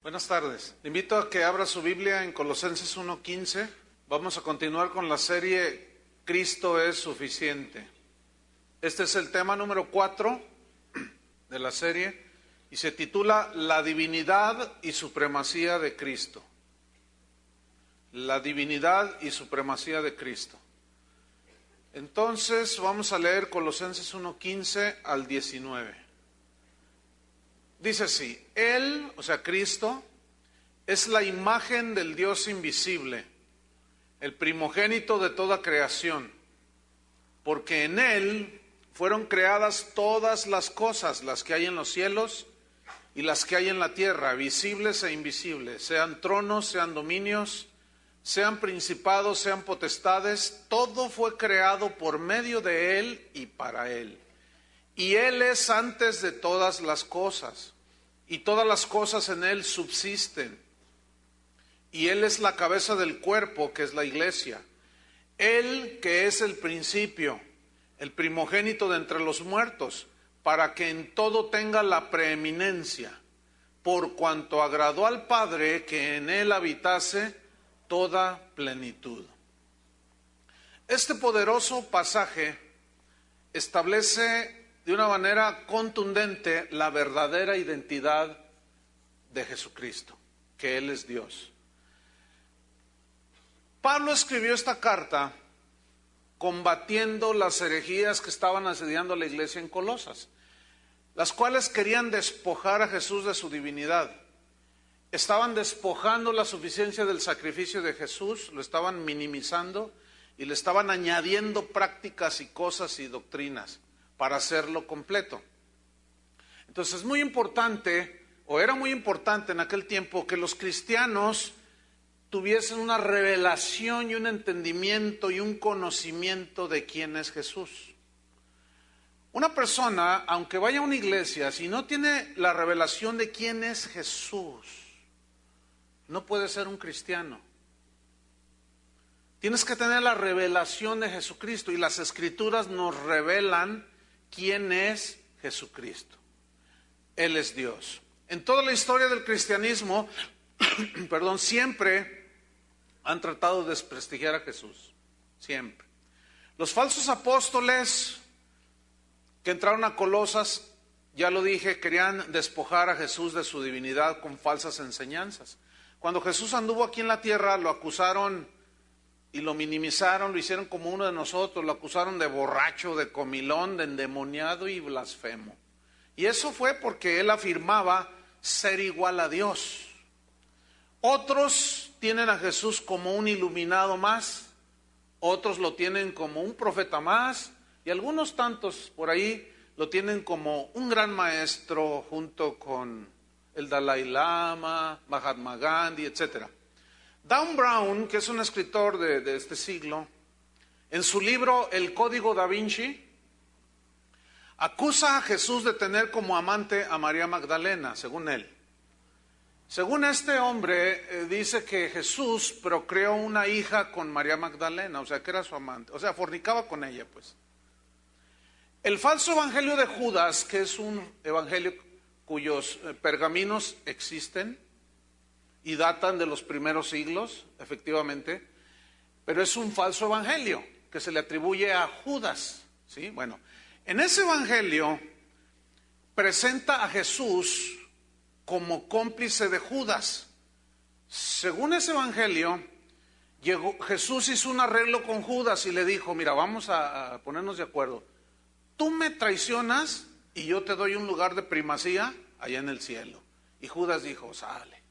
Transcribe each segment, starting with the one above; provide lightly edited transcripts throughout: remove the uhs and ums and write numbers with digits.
Buenas tardes. Le invito a que abra su Biblia en Colosenses 1:15. Vamos a continuar con la serie Cristo es suficiente. Este es el tema número 4 de la serie y se titula La divinidad y supremacía de Cristo. La divinidad y supremacía de Cristo. Entonces vamos a leer Colosenses 1:15 al 19. Dice así: Él, o sea Cristo, es la imagen del Dios invisible, el primogénito de toda creación, porque en Él fueron creadas todas las cosas, las que hay en los cielos y las que hay en la tierra, visibles e invisibles, sean tronos, sean dominios, sean principados, sean potestades, todo fue creado por medio de Él y para Él. Y Él es antes de todas las cosas, y todas las cosas en Él subsisten. Y Él es la cabeza del cuerpo, que es la iglesia. Él que es el principio, el primogénito de entre los muertos, para que en todo tenga la preeminencia, por cuanto agradó al Padre que en Él habitase toda plenitud. Este poderoso pasaje establece de una manera contundente la verdadera identidad de Jesucristo, que Él es Dios. Pablo escribió esta carta combatiendo las herejías que estaban asediando a la iglesia en Colosas, las cuales querían despojar a Jesús de su divinidad. Estaban despojando la suficiencia del sacrificio de Jesús, lo estaban minimizando y le estaban añadiendo prácticas y cosas y doctrinas para hacerlo completo. Entonces es muy importante, o era muy importante en aquel tiempo, que los cristianos tuviesen una revelación y un entendimiento y un conocimiento de quién es Jesús. Una persona, aunque vaya a una iglesia, si no tiene la revelación de quién es Jesús, no puede ser un cristiano. Tienes que tener la revelación de Jesucristo, y las Escrituras nos revelan quién es Jesucristo. Él es Dios. En toda la historia del cristianismo, siempre han tratado de desprestigiar a Jesús. Siempre. Los falsos apóstoles que entraron a Colosas, ya lo dije, querían despojar a Jesús de su divinidad con falsas enseñanzas. Cuando Jesús anduvo aquí en la tierra, lo acusaron y lo minimizaron, lo hicieron como uno de nosotros, lo acusaron de borracho, de comilón, de endemoniado y blasfemo. Y eso fue porque él afirmaba ser igual a Dios. Otros tienen a Jesús como un iluminado más, otros lo tienen como un profeta más, y algunos tantos por ahí lo tienen como un gran maestro junto con el Dalai Lama, Mahatma Gandhi, etc. Dan Brown, que es un escritor de este siglo, en su libro El Código Da Vinci, acusa a Jesús de tener como amante a María Magdalena, según él. Según este hombre, dice que Jesús procreó una hija con María Magdalena, o sea, que era su amante, o sea, fornicaba con ella, pues. El falso evangelio de Judas, que es un evangelio cuyos pergaminos existen y datan de los primeros siglos, efectivamente, pero es un falso evangelio que se le atribuye a Judas, ¿sí? Bueno, en ese evangelio presenta a Jesús como cómplice de Judas. Según ese evangelio, Jesús hizo un arreglo con Judas y le dijo: mira, vamos a ponernos de acuerdo. Tú me traicionas y yo te doy un lugar de primacía allá en el cielo. Y Judas dijo: sale.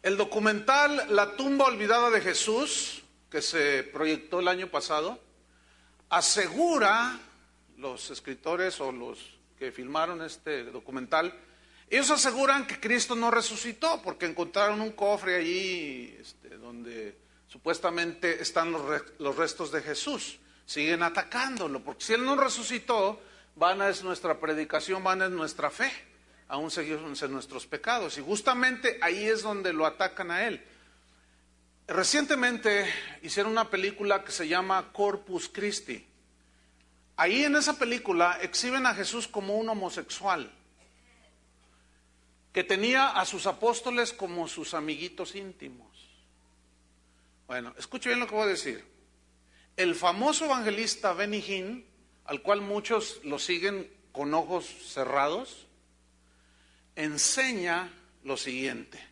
El documental La tumba olvidada de Jesús, que se proyectó el año pasado, asegura, los escritores o los que filmaron este documental, ellos aseguran que Cristo no resucitó porque encontraron un cofre allí donde supuestamente están los restos de Jesús. Siguen atacándolo, porque si Él no resucitó, vana es nuestra predicación, vana es nuestra fe, aún seguimos en nuestros pecados, y justamente ahí es donde lo atacan a Él. Recientemente hicieron una película que se llama Corpus Christi. Ahí en esa película exhiben a Jesús como un homosexual. que tenía a sus apóstoles como sus amiguitos íntimos. Bueno, escuche bien lo que voy a decir. El famoso evangelista Benny Hinn, al cual muchos lo siguen con ojos cerrados, enseña lo siguiente.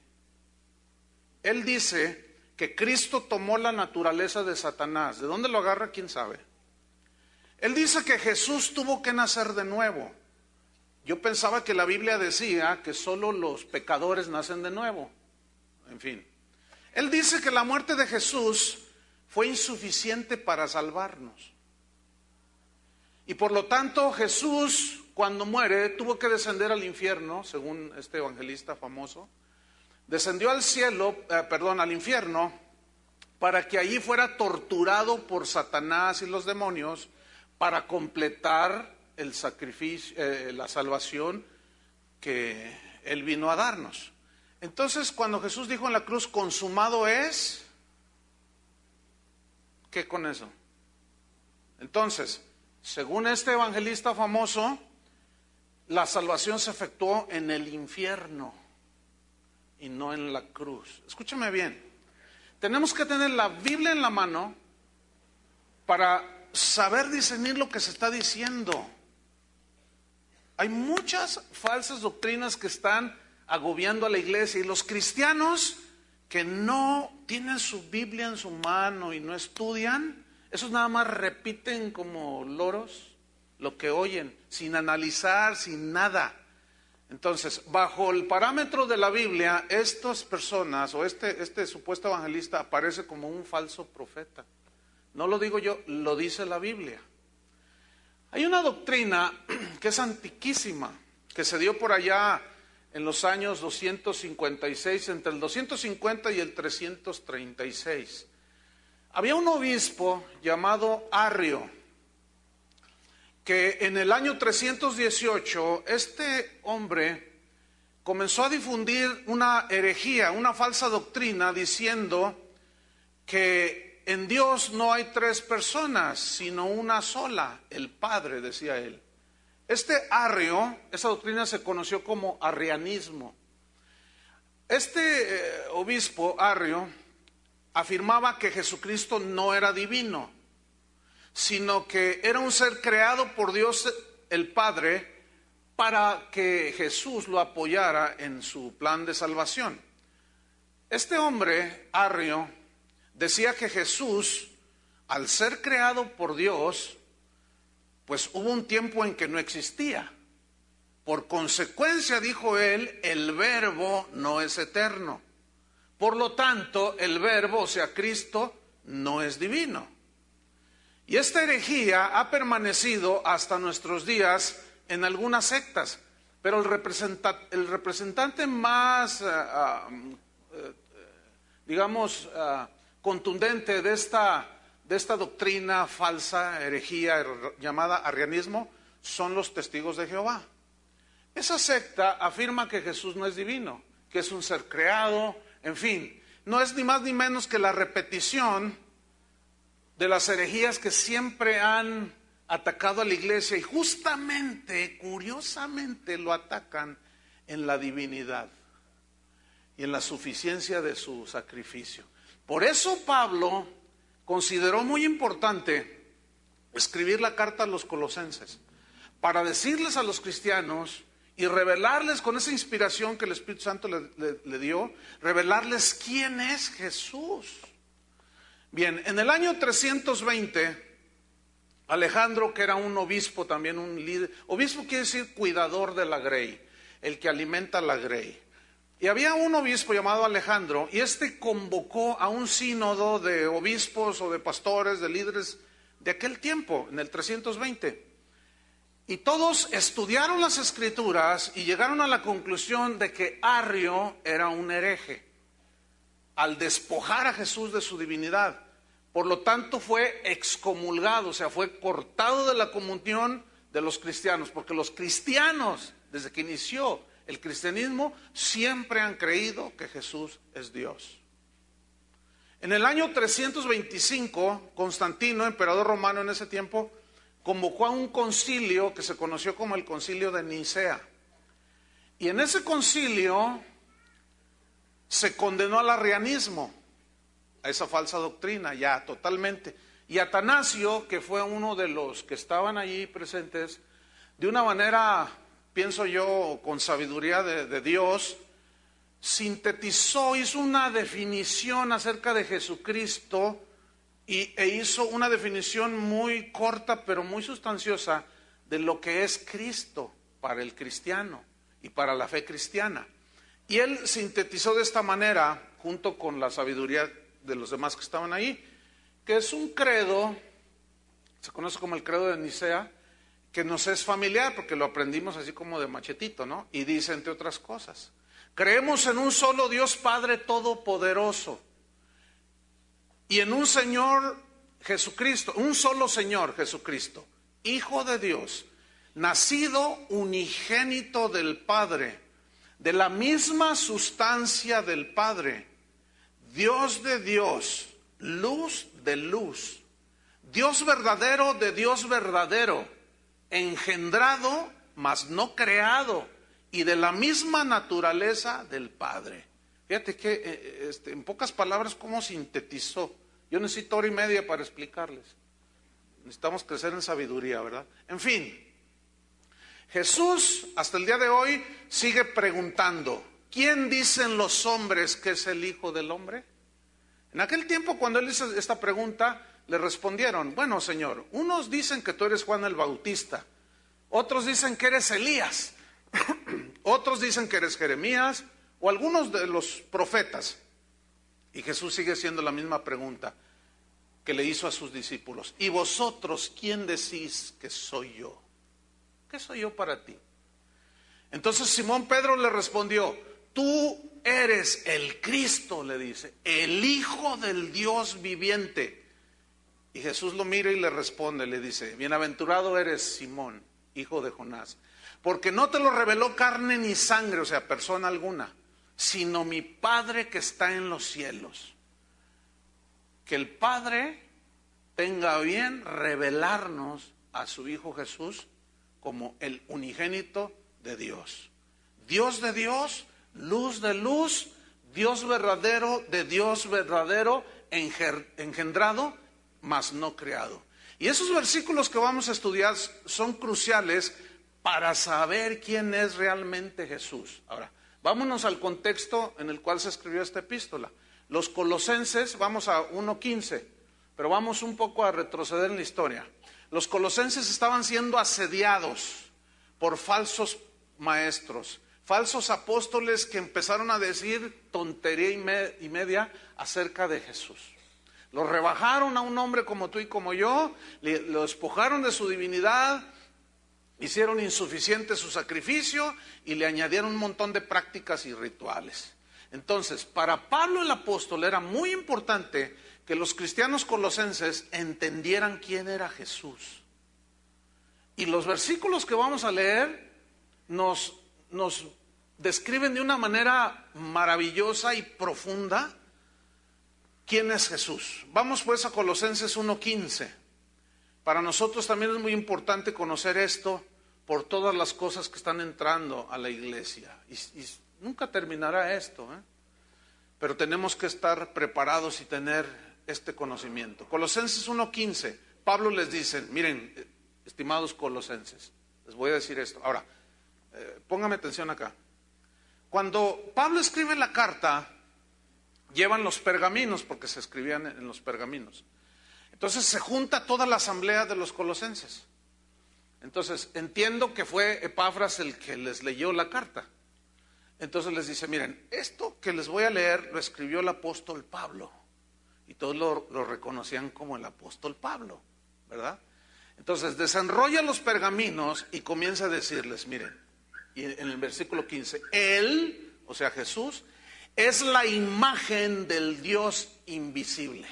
Él dice que Cristo tomó la naturaleza de Satanás. ¿De dónde lo agarra? ¿Quién sabe? Él dice que Jesús tuvo que nacer de nuevo. Yo pensaba que la Biblia decía que solo los pecadores nacen de nuevo. En fin. Él dice que la muerte de Jesús fue insuficiente para salvarnos. Y por lo tanto Jesús, cuando muere, tuvo que descender al infierno, según este evangelista famoso. Descendió al al infierno, para que allí fuera torturado por Satanás y los demonios para completar el sacrificio, la salvación que Él vino a darnos. Entonces, cuando Jesús dijo en la cruz, consumado es, ¿qué con eso? Entonces, según este evangelista famoso, la salvación se efectuó en el infierno y no en la cruz. Escúchame bien. Tenemos que tener la Biblia en la mano para saber discernir lo que se está diciendo. Hay muchas falsas doctrinas que están agobiando a la iglesia, y los cristianos que no tienen su Biblia en su mano y no estudian, esos nada más repiten como loros lo que oyen, sin analizar, sin nada. Entonces, bajo el parámetro de la Biblia, estas personas o este supuesto evangelista aparece como un falso profeta. No lo digo yo, lo dice la Biblia. Hay una doctrina que es antiquísima, que se dio por allá en los años 256, entre el 250 y el 336. Había un obispo llamado Arrio, que en el año 318, este hombre comenzó a difundir una herejía, una falsa doctrina, diciendo que en Dios no hay tres personas, sino una sola, el Padre, decía él. Este Arrio, esa doctrina se conoció como arrianismo. Este obispo Arrio afirmaba que Jesucristo no era divino, sino que era un ser creado por Dios el Padre para que Jesús lo apoyara en su plan de salvación. Este hombre, Arrio, decía que Jesús, al ser creado por Dios, pues hubo un tiempo en que no existía. Por consecuencia, dijo él, el verbo no es eterno. Por lo tanto, el verbo, o sea, Cristo, no es divino. Y esta herejía ha permanecido hasta nuestros días en algunas sectas, pero el representante más, contundente de esta doctrina falsa, herejía llamada arrianismo, son los testigos de Jehová. Esa secta afirma que Jesús no es divino, que es un ser creado, en fin, no es ni más ni menos que la repetición de las herejías que siempre han atacado a la iglesia, y justamente, curiosamente, lo atacan en la divinidad y en la suficiencia de su sacrificio. Por eso Pablo consideró muy importante escribir la carta a los colosenses, para decirles a los cristianos y revelarles con esa inspiración que el Espíritu Santo le dio, revelarles quién es Jesús. Bien, en el año 320, Alejandro, que era un obispo, también un líder, obispo quiere decir cuidador de la grey, el que alimenta la grey. Y había un obispo llamado Alejandro, y este convocó a un sínodo de obispos o de pastores, de líderes de aquel tiempo, en el 320. Y todos estudiaron las Escrituras y llegaron a la conclusión de que Arrio era un hereje, al despojar a Jesús de su divinidad. Por lo tanto fue excomulgado, o sea, fue cortado de la comunión de los cristianos, porque los cristianos, desde que inició el cristianismo, siempre han creído que Jesús es Dios. En el año 325, Constantino, emperador romano en ese tiempo, convocó a un concilio que se conoció como el Concilio de Nicea. Y en ese concilio se condenó al arrianismo, a esa falsa doctrina, ya totalmente. Y Atanasio, que fue uno de los que estaban allí presentes, de una manera, pienso yo, con sabiduría de Dios, sintetizó, hizo una definición acerca de Jesucristo e hizo una definición muy corta pero muy sustanciosa de lo que es Cristo para el cristiano y para la fe cristiana. Y él sintetizó de esta manera, junto con la sabiduría de los demás que estaban ahí, que es un credo, se conoce como el credo de Nicea, que nos es familiar porque lo aprendimos así como de machetito, ¿no? Y dice, entre otras cosas, creemos en un solo Dios Padre Todopoderoso y en un Señor Jesucristo, un solo Señor Jesucristo, Hijo de Dios, nacido unigénito del Padre, de la misma sustancia del Padre, Dios de Dios, luz de luz, Dios verdadero de Dios verdadero, engendrado, mas no creado, y de la misma naturaleza del Padre. Fíjate que en pocas palabras cómo sintetizó. Yo necesito 1:30 para explicarles. Necesitamos crecer en sabiduría, ¿verdad? En fin, Jesús hasta el día de hoy sigue preguntando, ¿quién dicen los hombres que es el Hijo del Hombre? En aquel tiempo, cuando él hizo esta pregunta, le respondieron, bueno, Señor, unos dicen que tú eres Juan el Bautista, otros dicen que eres Elías, otros dicen que eres Jeremías o algunos de los profetas. Y Jesús sigue haciendo la misma pregunta que le hizo a sus discípulos. ¿Y vosotros quién decís que soy yo? ¿Qué soy yo para ti? Entonces Simón Pedro le respondió, tú eres el Cristo, le dice, el Hijo del Dios viviente. Y Jesús lo mira y le responde, le dice, bienaventurado eres Simón, hijo de Jonás, porque no te lo reveló carne ni sangre, o sea, persona alguna, sino mi Padre que está en los cielos. Que el Padre tenga bien revelarnos a su Hijo Jesús como el unigénito de Dios. Dios de Dios, luz de luz, Dios verdadero de Dios verdadero, engendrado, mas no creado. Y esos versículos que vamos a estudiar son cruciales para saber quién es realmente Jesús. Ahora, vámonos al contexto en el cual se escribió esta epístola. Los colosenses, vamos a 1:15, pero vamos un poco a retroceder en la historia. Los colosenses estaban siendo asediados por falsos maestros, falsos apóstoles que empezaron a decir tontería y media acerca de Jesús. Lo rebajaron a un hombre como tú y como yo, lo despojaron de su divinidad, hicieron insuficiente su sacrificio y le añadieron un montón de prácticas y rituales. Entonces, para Pablo el apóstol era muy importante que los cristianos colosenses entendieran quién era Jesús. Y los versículos que vamos a leer nos describen de una manera maravillosa y profunda quién es Jesús. Vamos pues a Colosenses 1:15. Para nosotros también es muy importante conocer esto por todas las cosas que están entrando a la iglesia. Y nunca terminará esto, pero tenemos que estar preparados y tener este conocimiento. Colosenses 1:15, Pablo les dice, miren, estimados colosenses, les voy a decir esto. Ahora, póngame atención acá. Cuando Pablo escribe la carta, llevan los pergaminos, porque se escribían en los pergaminos. Entonces se junta toda la asamblea de los colosenses. Entonces entiendo que fue Epafras el que les leyó la carta. Entonces les dice, miren, esto que les voy a leer lo escribió el apóstol Pablo. Y todos lo reconocían como el apóstol Pablo, ¿verdad? Entonces desenrolla los pergaminos y comienza a decirles, miren, y en el versículo 15, Él, o sea Jesús, es la imagen del Dios invisible.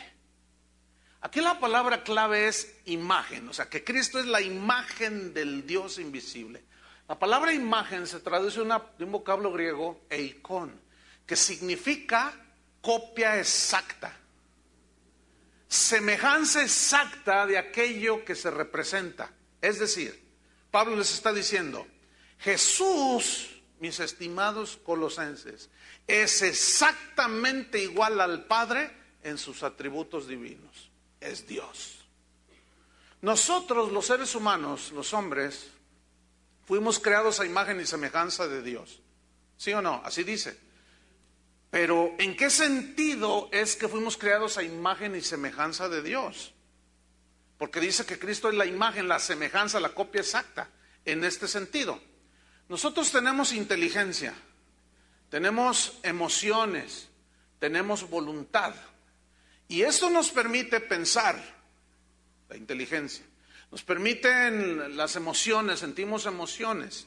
Aquí la palabra clave es imagen, o sea que Cristo es la imagen del Dios invisible. La palabra imagen se traduce de un vocablo griego, eikon, que significa copia exacta, semejanza exacta de aquello que se representa. Es decir, Pablo les está diciendo, Jesús mis estimados colosenses, es exactamente igual al Padre en sus atributos divinos. Es Dios. Nosotros, los seres humanos, los hombres, fuimos creados a imagen y semejanza de Dios. ¿Sí o no? Así dice. Pero ¿en qué sentido es que fuimos creados a imagen y semejanza de Dios? Porque dice que Cristo es la imagen, la semejanza, la copia exacta. En este sentido, nosotros tenemos inteligencia, tenemos emociones, tenemos voluntad. Y esto nos permite pensar, la inteligencia. Nos permiten las emociones, sentimos emociones.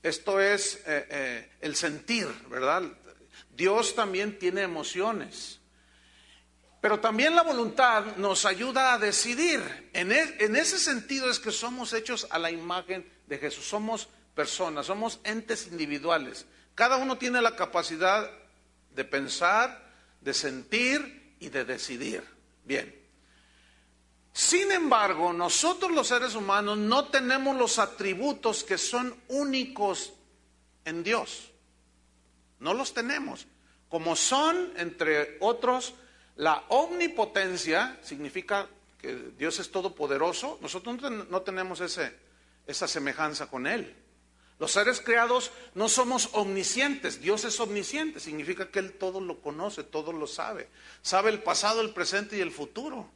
Esto es el sentir, ¿verdad? Dios también tiene emociones. Pero también la voluntad nos ayuda a decidir. En ese sentido es que somos hechos a la imagen de Jesús. Somos personas, somos entes individuales. Cada uno tiene la capacidad de pensar, de sentir y de decidir. Bien. Sin embargo, nosotros los seres humanos no tenemos los atributos que son únicos en Dios. No los tenemos. Como son, entre otros, la omnipotencia, significa que Dios es todopoderoso. Nosotros no tenemos esa semejanza con Él. Los seres creados no somos omniscientes. Dios es omnisciente, significa que Él todo lo conoce, todo lo sabe. Sabe el pasado, el presente y el futuro.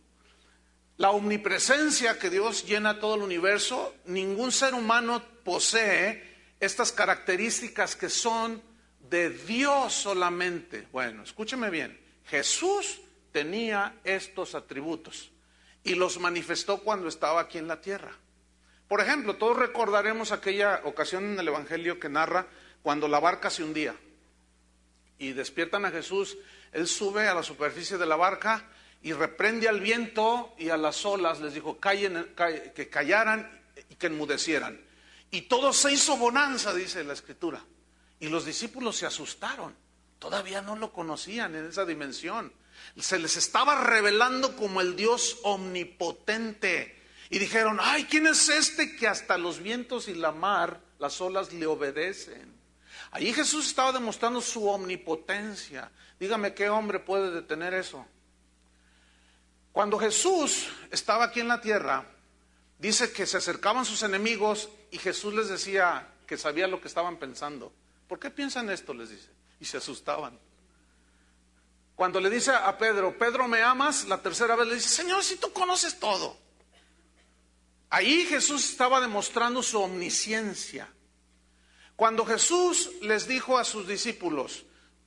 La omnipresencia que Dios llena todo el universo, ningún ser humano posee estas características que son de Dios solamente. Bueno, escúcheme bien, Jesús tenía estos atributos y los manifestó cuando estaba aquí en la tierra. Por ejemplo, todos recordaremos aquella ocasión en el Evangelio que narra cuando la barca se hundía y despiertan a Jesús. Él sube a la superficie de la barca y reprende al viento y a las olas, les dijo que callaran y que enmudecieran. Y todo se hizo bonanza, dice la Escritura. Y los discípulos se asustaron, todavía no lo conocían en esa dimensión. Se les estaba revelando como el Dios omnipotente. Y dijeron, ay, ¿quién es este que hasta los vientos y la mar, las olas le obedecen? Allí Jesús estaba demostrando su omnipotencia. Dígame, ¿qué hombre puede detener eso? Cuando Jesús estaba aquí en la tierra, dice que se acercaban sus enemigos y Jesús les decía que sabía lo que estaban pensando. ¿Por qué piensan esto?, les dice. Y se asustaban. Cuando le dice a Pedro, Pedro, ¿me amas?, la tercera vez le dice, Señor, si tú conoces todo. Ahí Jesús estaba demostrando su omnisciencia. Cuando Jesús les dijo a sus discípulos,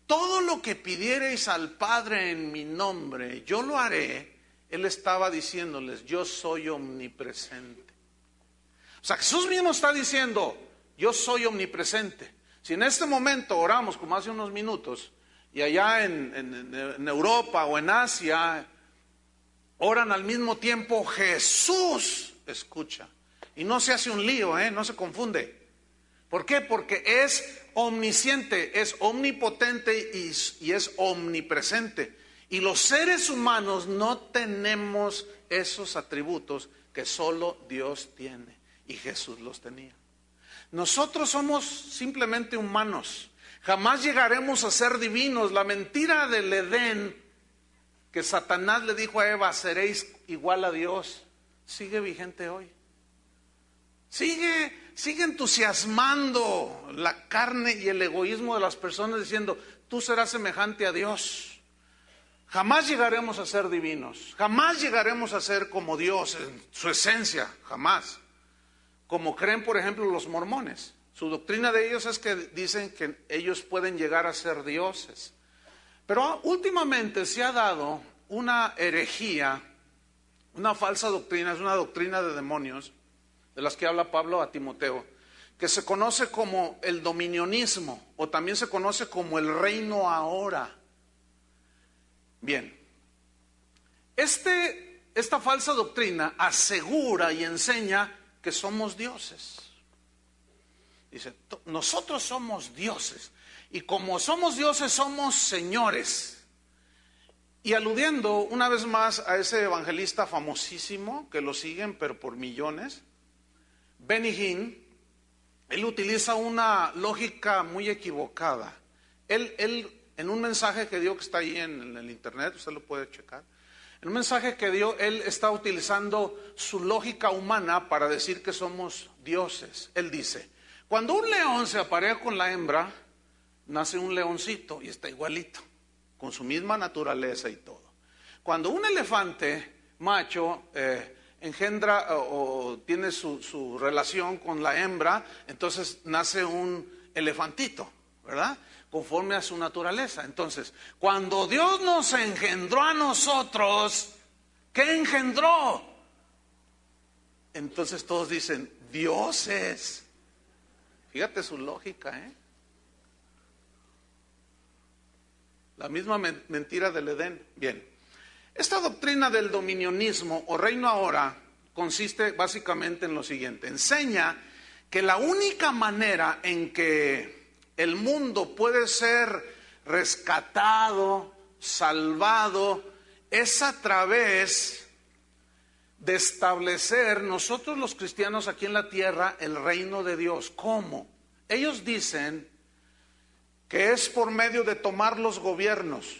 todo lo que pidiereis al Padre en mi nombre, yo lo haré. Él estaba diciéndoles, yo soy omnipresente. O sea, Jesús mismo está diciendo, yo soy omnipresente. Si en este momento oramos, como hace unos minutos, y allá en Europa o en Asia, oran al mismo tiempo, Jesús escucha. Y no se hace un lío, no se confunde. ¿Por qué? Porque es omnisciente, es omnipotente y es omnipresente. Y los seres humanos no tenemos esos atributos que solo Dios tiene. Y Jesús los tenía. Nosotros somos simplemente humanos. Jamás llegaremos a ser divinos. La mentira del Edén, que Satanás le dijo a Eva, seréis igual a Dios, sigue vigente hoy. Sigue entusiasmando la carne y el egoísmo de las personas diciendo, tú serás semejante a Dios. Jamás llegaremos a ser divinos, jamás llegaremos a ser como Dios en su esencia, jamás. Como creen, por ejemplo, los mormones. Su doctrina de ellos es que dicen que ellos pueden llegar a ser dioses. Pero últimamente se ha dado una herejía, una falsa doctrina, es una doctrina de demonios, de las que habla Pablo a Timoteo, que se conoce como el dominionismo, o también se conoce como el reino ahora. Bien, esta falsa doctrina asegura y enseña que somos dioses. Dice, nosotros somos dioses, y como somos dioses, somos señores. Y aludiendo una vez más a ese evangelista famosísimo, que lo siguen pero por millones, Benny Hinn, él utiliza una lógica muy equivocada. Él en un mensaje que dio, que está ahí en el internet, usted lo puede checar. En un mensaje que dio, él está utilizando su lógica humana para decir que somos dioses. Él dice, cuando un león se aparea con la hembra, nace un leoncito y está igualito, con su misma naturaleza y todo. Cuando un elefante macho engendra o tiene su relación con la hembra, entonces nace un elefantito, ¿verdad? Conforme a su naturaleza. Entonces, cuando Dios nos engendró a nosotros, ¿qué engendró? Entonces todos dicen, dioses. Fíjate su lógica, ¿eh? La misma mentira del Edén. Bien, esta doctrina del dominionismo o reino ahora consiste básicamente en lo siguiente. Enseña que la única manera en que el mundo puede ser rescatado, salvado, es a través de establecer nosotros los cristianos aquí en la tierra el reino de Dios. ¿Cómo? Ellos dicen que es por medio de tomar los gobiernos,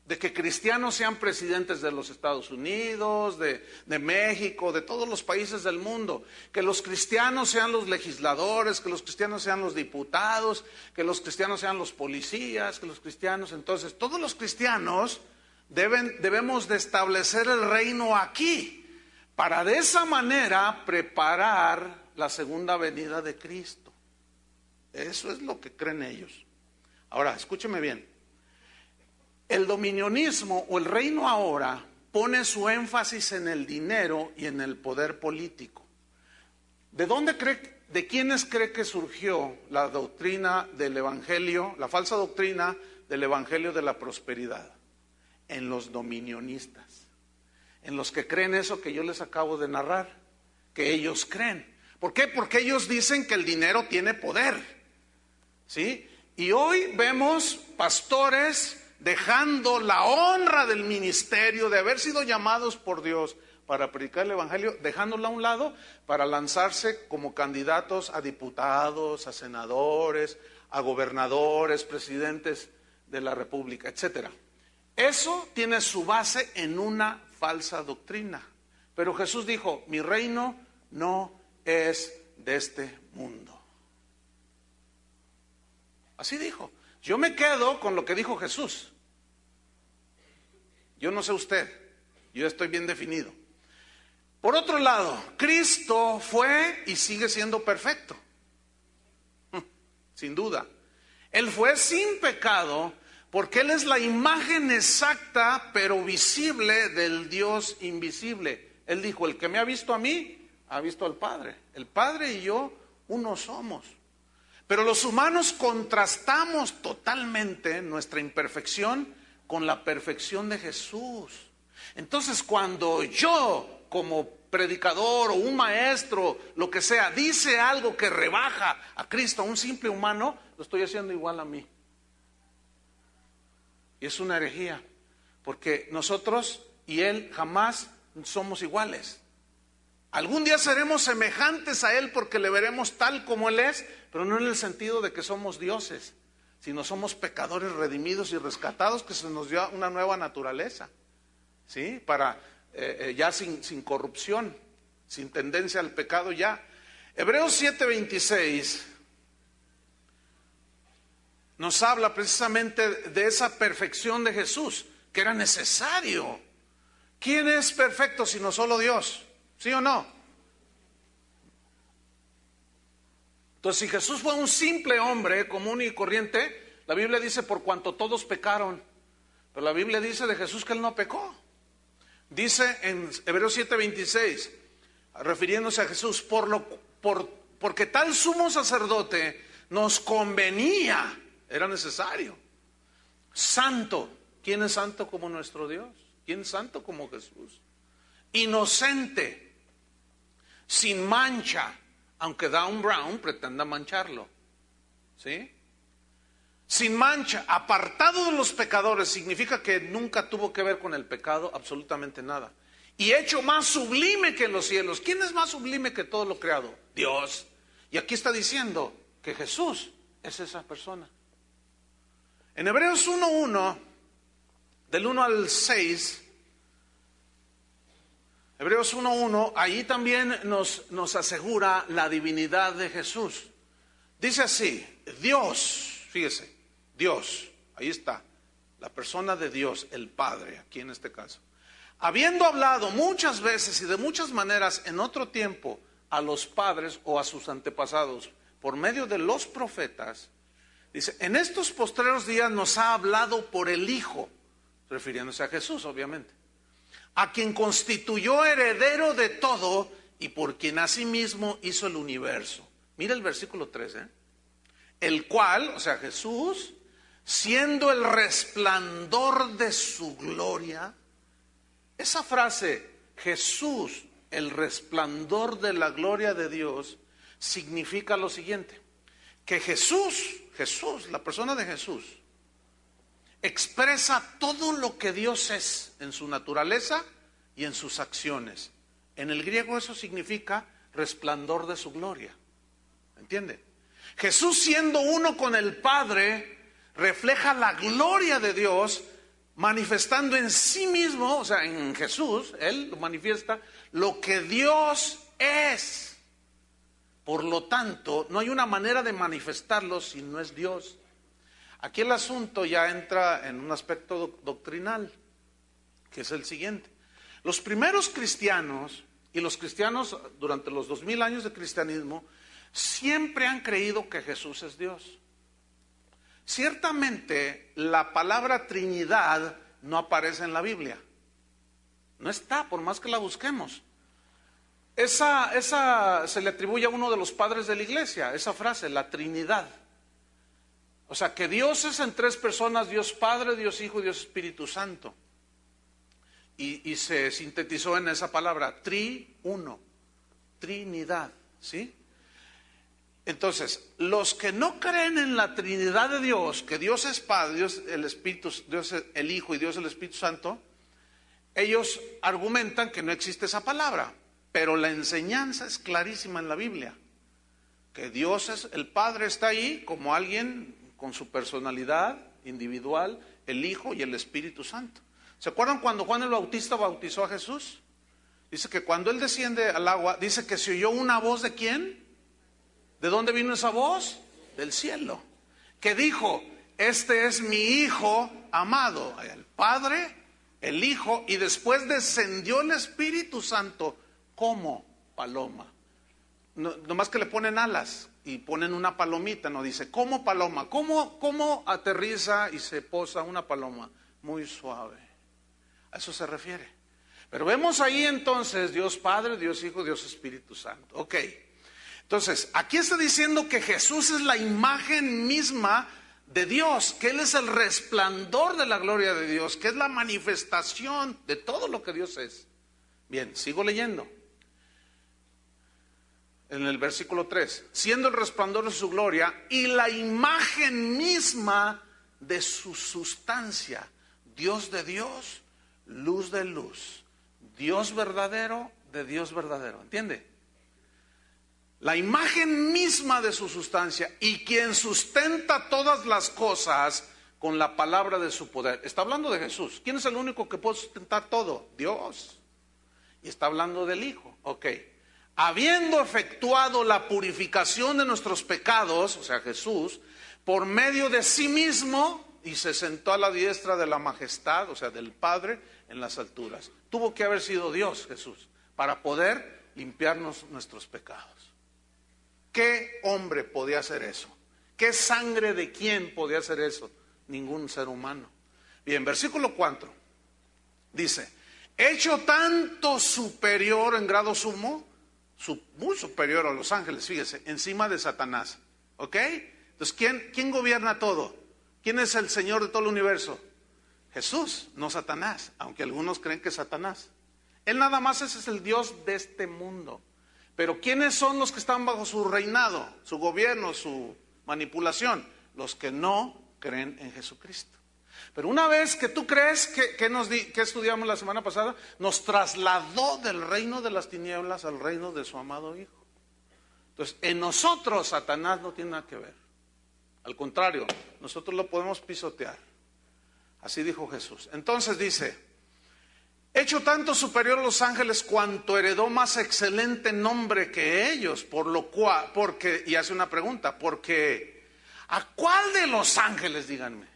de que cristianos sean presidentes de los Estados Unidos, de México, de todos los países del mundo, que los cristianos sean los legisladores, que los cristianos sean los diputados, que los cristianos sean los policías, que los cristianos, entonces todos los cristianos debemos de establecer el reino aquí, para de esa manera preparar la segunda venida de Cristo. Eso es lo que creen ellos. Ahora, escúcheme bien. El dominionismo o el reino ahora pone su énfasis en el dinero y en el poder político. ¿De quiénes cree que surgió la doctrina del evangelio, la falsa doctrina del evangelio de la prosperidad? En los dominionistas, en los que creen eso que yo les acabo de narrar, que ellos creen. ¿Por qué? Porque ellos dicen que el dinero tiene poder, ¿sí? Y hoy vemos pastores dejando la honra del ministerio, de haber sido llamados por Dios para predicar el evangelio, dejándolo a un lado para lanzarse como candidatos a diputados, a senadores, a gobernadores, presidentes de la república, etcétera. Eso tiene su base en una falsa doctrina. Pero Jesús dijo, mi reino no es de este mundo. Así dijo. Yo me quedo con lo que dijo Jesús. Yo no sé usted, yo estoy bien definido. Por otro lado, Cristo fue y sigue siendo perfecto. Sin duda. Él fue sin pecado porque Él es la imagen exacta pero visible del Dios invisible. Él dijo, el que me ha visto a mí, ha visto al Padre. El Padre y yo, uno somos. Pero los humanos contrastamos totalmente nuestra imperfección con la perfección de Jesús. Entonces, cuando yo, como predicador o un maestro, lo que sea, dice algo que rebaja a Cristo, a un simple humano, lo estoy haciendo igual a mí. Y es una herejía, porque nosotros y Él jamás somos iguales. Algún día seremos semejantes a Él porque le veremos tal como Él es, pero no en el sentido de que somos dioses, sino somos pecadores redimidos y rescatados que se nos dio una nueva naturaleza, ¿sí? Para ya sin corrupción, sin tendencia al pecado ya. Hebreos 7:26 nos habla precisamente de esa perfección de Jesús, que era necesario. ¿Quién es perfecto sino solo Dios? ¿Sí o no? Entonces, si Jesús fue un simple hombre común y corriente, la Biblia dice por cuanto todos pecaron, pero la Biblia dice de Jesús que Él no pecó. Dice en Hebreos 7:26, refiriéndose a Jesús, porque tal sumo sacerdote nos convenía, era necesario. Santo, ¿quién es santo como nuestro Dios? ¿Quién es santo como Jesús? Inocente, sin mancha, aunque Dan Brown pretenda mancharlo, ¿sí? Sin mancha, apartado de los pecadores, significa que nunca tuvo que ver con el pecado, absolutamente nada. Y hecho más sublime que los cielos. ¿Quién es más sublime que todo lo creado? Dios. Y aquí está diciendo, que Jesús es esa persona. En Hebreos 1:1, del 1 al 6, Hebreos 1:1, ahí también nos asegura la divinidad de Jesús. Dice así, Dios, fíjese, Dios, ahí está, la persona de Dios, el Padre, aquí en este caso. Habiendo hablado muchas veces y de muchas maneras en otro tiempo a los padres o a sus antepasados por medio de los profetas, dice, en estos postreros días nos ha hablado por el Hijo, refiriéndose a Jesús obviamente, a quien constituyó heredero de todo y por quien asimismo hizo el universo. Mira el versículo 3, el cual, o sea Jesús, siendo el resplandor de su gloria. Esa frase, Jesús, el resplandor de la gloria de Dios, significa lo siguiente, que Jesús, la persona de Jesús, expresa todo lo que Dios es en su naturaleza y en sus acciones. En el griego eso significa resplandor de su gloria. ¿Entiende? Jesús, siendo uno con el Padre, refleja la gloria de Dios, manifestando en sí mismo, o sea, en Jesús, Él manifiesta lo que Dios es. Por lo tanto, no hay una manera de manifestarlo si no es Dios. Aquí el asunto ya entra en un aspecto doctrinal, que es el siguiente. Los primeros cristianos, y los cristianos durante los 2000 años de cristianismo, siempre han creído que Jesús es Dios. Ciertamente, la palabra Trinidad no aparece en la Biblia. No está, por más que la busquemos. Esa se le atribuye a uno de los padres de la iglesia, esa frase, la Trinidad. O sea, que Dios es en tres personas, Dios Padre, Dios Hijo y Dios Espíritu Santo. Y se sintetizó en esa palabra, uno, Trinidad, ¿sí? Entonces, los que no creen en la Trinidad de Dios, que Dios es Padre, Dios el Espíritu, Dios el Hijo y Dios el Espíritu Santo, ellos argumentan que no existe esa palabra, pero la enseñanza es clarísima en la Biblia, que Dios es, el Padre está ahí como alguien con su personalidad individual, el Hijo y el Espíritu Santo. ¿Se acuerdan cuando Juan el Bautista bautizó a Jesús? Dice que cuando él desciende al agua, dice que se oyó una voz ¿de quién? ¿De dónde vino esa voz? Del cielo. Que dijo, este es mi Hijo amado. El Padre, el Hijo, y después descendió el Espíritu Santo como paloma. No, nomás que le ponen alas y ponen una palomita, no dice, como paloma. ¿Cómo aterriza y se posa una paloma? Muy suave. A eso se refiere. Pero vemos ahí entonces Dios Padre, Dios Hijo, Dios Espíritu Santo. Ok. Entonces, aquí está diciendo que Jesús es la imagen misma de Dios, que Él es el resplandor de la gloria de Dios, que es la manifestación de todo lo que Dios es. Bien, sigo leyendo. En el versículo 3, siendo el resplandor de su gloria y la imagen misma de su sustancia, Dios de Dios, luz de luz, Dios verdadero de Dios verdadero, ¿entiende? La imagen misma de su sustancia y quien sustenta todas las cosas con la palabra de su poder. Está hablando de Jesús. ¿Quién es el único que puede sustentar todo? Dios. Y está hablando del Hijo. Ok. Habiendo efectuado la purificación de nuestros pecados, o sea Jesús, por medio de sí mismo, y se sentó a la diestra de la majestad, o sea del Padre, en las alturas. Tuvo que haber sido Dios, Jesús, para poder limpiarnos nuestros pecados. ¿Qué hombre podía hacer eso? ¿Qué sangre de quién podía hacer eso? Ningún ser humano. Bien, versículo 4 dice, hecho tanto superior en grado sumo, muy superior a los ángeles, fíjese, encima de Satanás. ¿Ok? Entonces, ¿quién gobierna todo? ¿Quién es el Señor de todo el universo? Jesús, no Satanás, aunque algunos creen que es Satanás. Él nada más es el Dios de este mundo. Pero ¿quiénes son los que están bajo su reinado, su gobierno, su manipulación? Los que no creen en Jesucristo. Pero una vez que tú crees, que estudiamos la semana pasada, nos trasladó del reino de las tinieblas al reino de su amado Hijo. Entonces, en nosotros Satanás no tiene nada que ver. Al contrario, nosotros lo podemos pisotear. Así dijo Jesús. Entonces dice, hecho tanto superior a los ángeles cuanto heredó más excelente nombre que ellos, por lo cual, porque, y hace una pregunta, porque, ¿a cuál de los ángeles, díganme?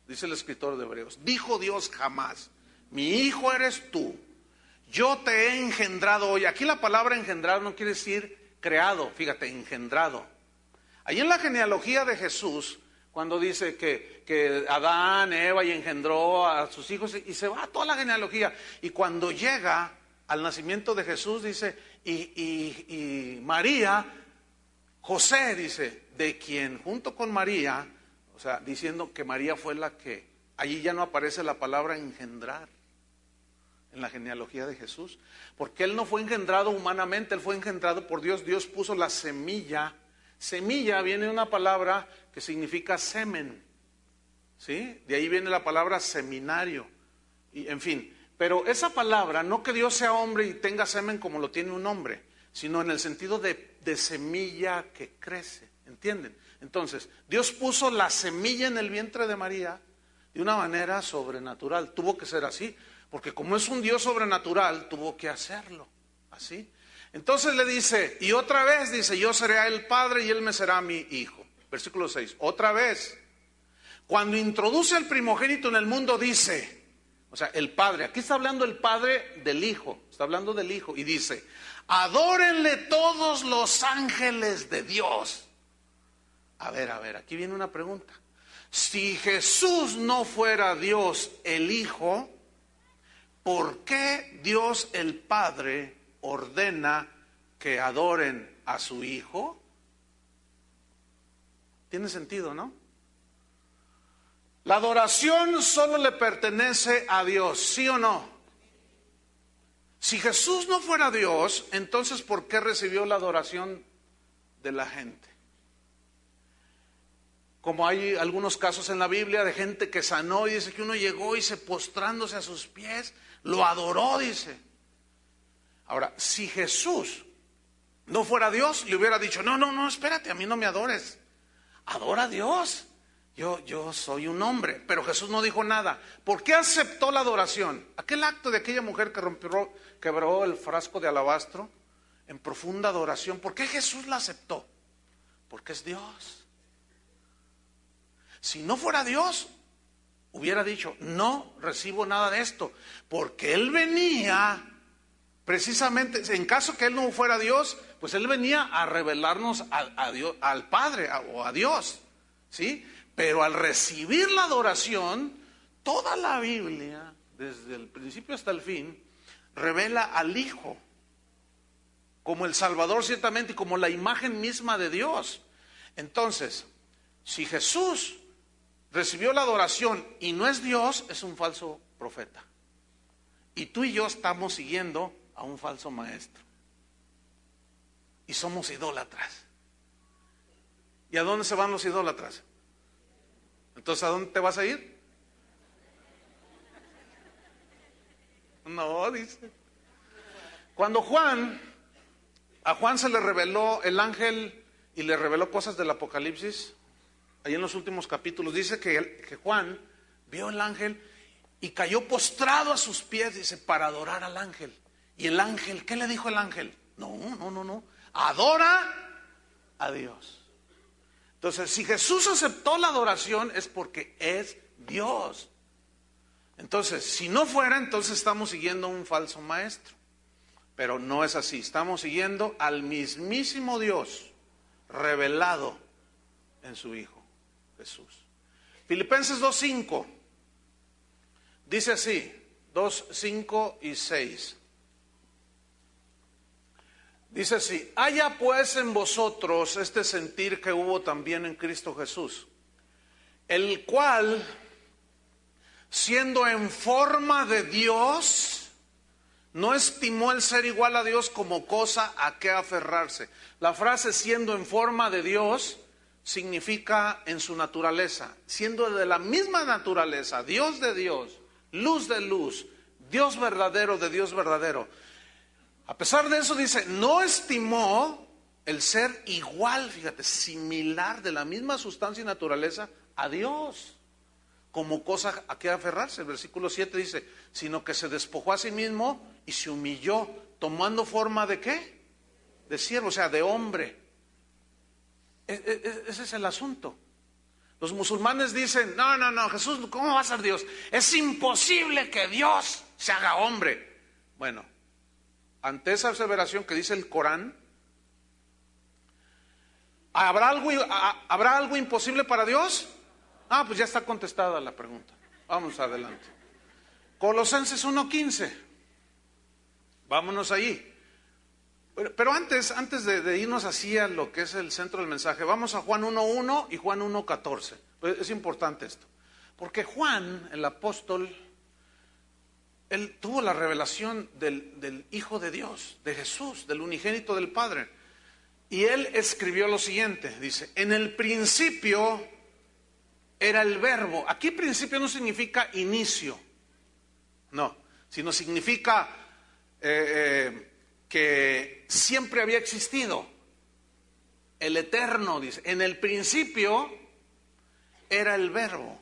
Dice el escritor de Hebreos, dijo Dios jamás, mi hijo eres tú, yo te he engendrado hoy. Aquí la palabra engendrado no quiere decir creado, fíjate, engendrado. Ahí en la genealogía de Jesús, cuando dice que Adán, Eva y engendró a sus hijos, y se va toda la genealogía, y cuando llega al nacimiento de Jesús dice, y María, José dice, de quien junto con María, o sea, diciendo que María fue la que, allí ya no aparece la palabra engendrar en la genealogía de Jesús, porque él no fue engendrado humanamente, él fue engendrado por Dios. Dios puso la semilla. Semilla viene de una palabra que significa semen, ¿sí? De ahí viene la palabra seminario, y en fin. Pero esa palabra, no que Dios sea hombre y tenga semen como lo tiene un hombre, sino en el sentido de semilla que crece, ¿entienden? Entonces, Dios puso la semilla en el vientre de María de una manera sobrenatural. Tuvo que ser así, porque como es un Dios sobrenatural, tuvo que hacerlo así. Entonces le dice, y otra vez dice, yo seré a él padre y él me será mi hijo. Versículo 6, otra vez. Cuando introduce al primogénito en el mundo dice, o sea, el padre, aquí está hablando el padre del hijo, está hablando del hijo, y dice, adórenle todos los ángeles de Dios. A ver, aquí viene una pregunta. Si Jesús no fuera Dios el Hijo, ¿por qué Dios el Padre ordena que adoren a su Hijo? Tiene sentido, ¿no? La adoración solo le pertenece a Dios, ¿sí o no? Si Jesús no fuera Dios, entonces ¿por qué recibió la adoración de la gente? Como hay algunos casos en la Biblia de gente que sanó y dice que uno llegó y se postrándose a sus pies, lo adoró, dice. Ahora, si Jesús no fuera Dios, le hubiera dicho, no, espérate, a mí no me adores, adora a Dios, yo soy un hombre. Pero Jesús no dijo nada. ¿Por qué aceptó la adoración? Aquel acto de aquella mujer que quebró el frasco de alabastro en profunda adoración, ¿por qué Jesús la aceptó? Porque es Dios. Si no fuera Dios, hubiera dicho, no recibo nada de esto, porque Él venía precisamente, en caso que Él no fuera Dios, pues Él venía a revelarnos a Dios, al Padre o a Dios, ¿sí? Pero al recibir la adoración, toda la Biblia, desde el principio hasta el fin, revela al Hijo como el Salvador ciertamente y como la imagen misma de Dios. Entonces, si Jesús recibió la adoración y no es Dios, es un falso profeta. Y tú y yo estamos siguiendo a un falso maestro. Y somos idólatras. ¿Y a dónde se van los idólatras? Entonces, ¿a dónde te vas a ir? No, dice. Cuando a Juan se le reveló el ángel y le reveló cosas del Apocalipsis, ahí en los últimos capítulos, dice que Juan vio el ángel y cayó postrado a sus pies, dice, para adorar al ángel. Y el ángel, ¿qué le dijo el ángel? No, adora a Dios. Entonces, si Jesús aceptó la adoración es porque es Dios. Entonces, si no fuera, entonces estamos siguiendo a un falso maestro. Pero no es así, estamos siguiendo al mismísimo Dios revelado en su Hijo Jesús. Filipenses 2:5 dice así, 2:5 y 6. Dice así, haya pues en vosotros este sentir que hubo también en Cristo Jesús, el cual, siendo en forma de Dios, no estimó el ser igual a Dios como cosa a que aferrarse. La frase siendo en forma de Dios significa en su naturaleza, siendo de la misma naturaleza, Dios de Dios, luz de luz, Dios verdadero de Dios verdadero. A pesar de eso dice, no estimó el ser igual, fíjate, similar, de la misma sustancia y naturaleza a Dios, como cosa a que aferrarse. El versículo 7 dice, sino que se despojó a sí mismo y se humilló, tomando forma ¿de qué? De siervo, o sea, de hombre. Ese es el asunto. Los musulmanes dicen, no, Jesús, ¿cómo va a ser Dios? Es imposible que Dios se haga hombre. Bueno, ante esa aseveración que dice el Corán, ¿habrá algo imposible para Dios? Pues ya está contestada la pregunta. Vamos adelante. Colosenses 1:15. Vámonos allí. Pero antes de irnos así a lo que es el centro del mensaje, vamos a Juan 1:1 y Juan 1:14. Es importante esto. Porque Juan, el apóstol, él tuvo la revelación del Hijo de Dios, de Jesús, del unigénito del Padre. Y él escribió lo siguiente, dice, en el principio era el verbo. Aquí principio no significa inicio, no, sino significa que siempre había existido. El eterno, dice, en el principio era el verbo.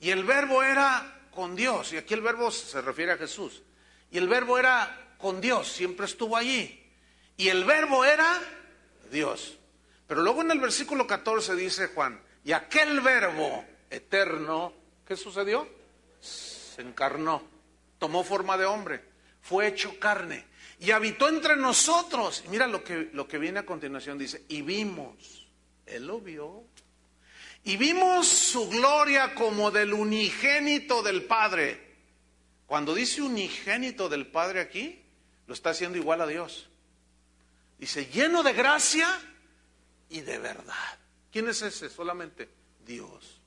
Y el verbo era con Dios, y aquí el verbo se refiere a Jesús. Y el verbo era con Dios, siempre estuvo allí. Y el verbo era Dios. Pero luego en el versículo 14 dice Juan, y aquel verbo eterno, ¿qué sucedió? Se encarnó, tomó forma de hombre, fue hecho carne y habitó entre nosotros. Y mira lo que viene a continuación, dice, y vimos, él lo vio, y vimos su gloria como del unigénito del Padre. Cuando dice unigénito del Padre aquí, lo está haciendo igual a Dios. Dice, lleno de gracia y de verdad. ¿Quién es ese? Solamente Dios.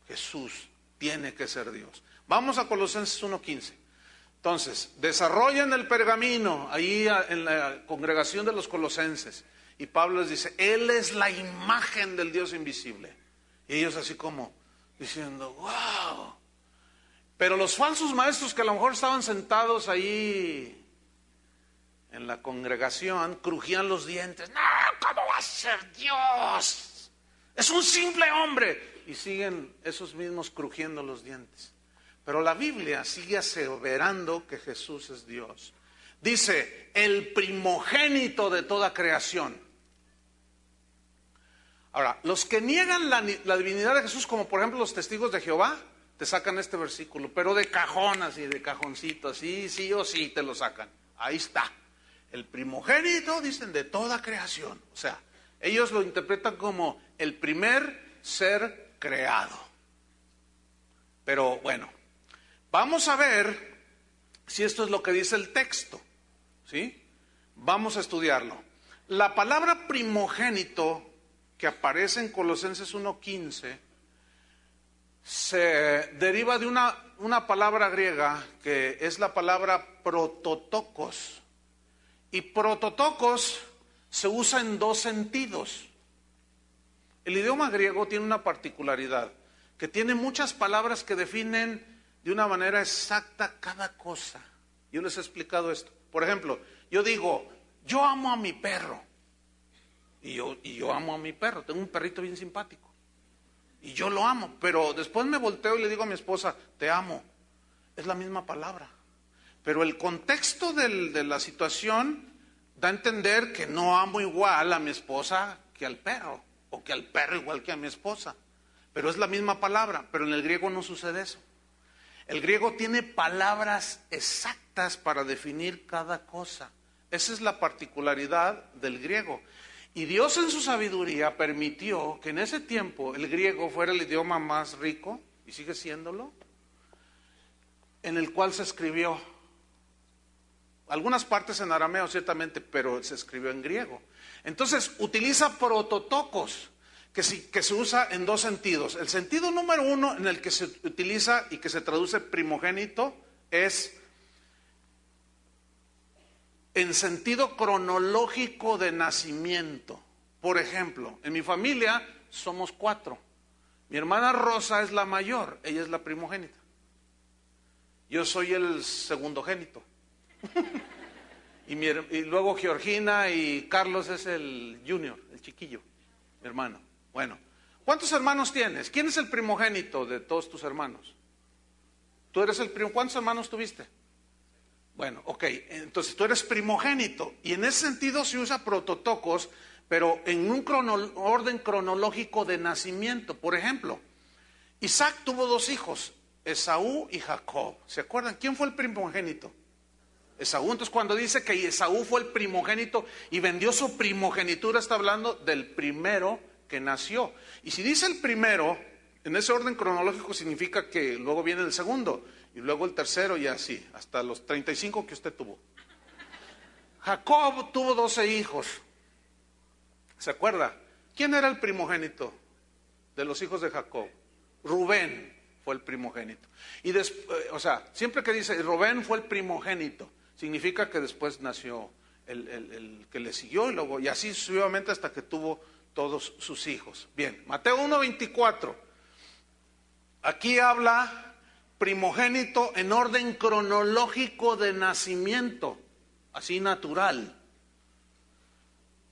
Jesús tiene que ser Dios. Vamos a Colosenses 1:15. Entonces, desarrollan el pergamino ahí en la congregación de los colosenses. Y Pablo les dice, Él es la imagen del Dios invisible. Y ellos así como diciendo, wow. Pero los falsos maestros que a lo mejor estaban sentados ahí en la congregación, crujían los dientes. No, ¿cómo va a ser Dios? Es un simple hombre. Y siguen esos mismos crujiendo los dientes. Pero la Biblia sigue aseverando que Jesús es Dios. Dice, el primogénito de toda creación. Ahora, los que niegan la divinidad de Jesús, como por ejemplo los testigos de Jehová, te sacan este versículo, pero de cajón así, de cajoncito, así, sí o sí te lo sacan. Ahí está. El primogénito, dicen, de toda creación. O sea, ellos lo interpretan como el primer ser creado. Pero bueno, vamos a ver si esto es lo que dice el texto. ¿Sí? Vamos a estudiarlo. La palabra primogénito que aparece en Colosenses 1:15 se deriva de una palabra griega que es la palabra prototokos. Y prototokos se usa en dos sentidos. El idioma griego tiene una particularidad, que tiene muchas palabras que definen de una manera exacta cada cosa. Yo les he explicado esto. Por ejemplo, yo digo, yo amo a mi perro. Y yo amo a mi perro, tengo un perrito bien simpático. Y yo lo amo, pero después me volteo y le digo a mi esposa, te amo. Es la misma palabra. Pero el contexto de la situación da a entender que no amo igual a mi esposa que al perro, o que al perro igual que a mi esposa. Pero es la misma palabra, pero en el griego no sucede eso. El griego tiene palabras exactas para definir cada cosa. Esa es la particularidad del griego. Y Dios en su sabiduría permitió que en ese tiempo el griego fuera el idioma más rico, y sigue siéndolo, en el cual se escribió. Algunas partes en arameo ciertamente, pero se escribió en griego. Entonces utiliza prototokos, que se usa en dos sentidos. El sentido número uno en el que se utiliza y que se traduce primogénito es en sentido cronológico de nacimiento. Por ejemplo, en mi familia somos 4. Mi hermana Rosa es la mayor, ella es la primogénita. Yo soy el segundogénito. y luego Georgina y Carlos es el junior, el chiquillo, mi hermano. Bueno, ¿cuántos hermanos tienes? ¿Quién es el primogénito de todos tus hermanos? Tú eres el primo. ¿Cuántos hermanos tuviste? Bueno, ok, entonces tú eres primogénito y en ese sentido se usa prototocos, pero en un orden cronológico de nacimiento. Por ejemplo, Isaac tuvo dos hijos, Esaú y Jacob. ¿Se acuerdan? ¿Quién fue el primogénito? Esaú. Entonces cuando dice que Esaú fue el primogénito y vendió su primogenitura, está hablando del primero que nació. Y si dice el primero, en ese orden cronológico significa que luego viene el segundo, y luego el tercero y así, hasta los 35 que usted tuvo. Jacob tuvo 12 hijos. ¿Se acuerda? ¿Quién era el primogénito de los hijos de Jacob? Rubén fue el primogénito. Y después, o sea, siempre que dice Rubén fue el primogénito, significa que después nació el que le siguió y así sucesivamente hasta que tuvo todos sus hijos. Bien, Mateo 1:24. Aquí habla primogénito en orden cronológico de nacimiento, así natural.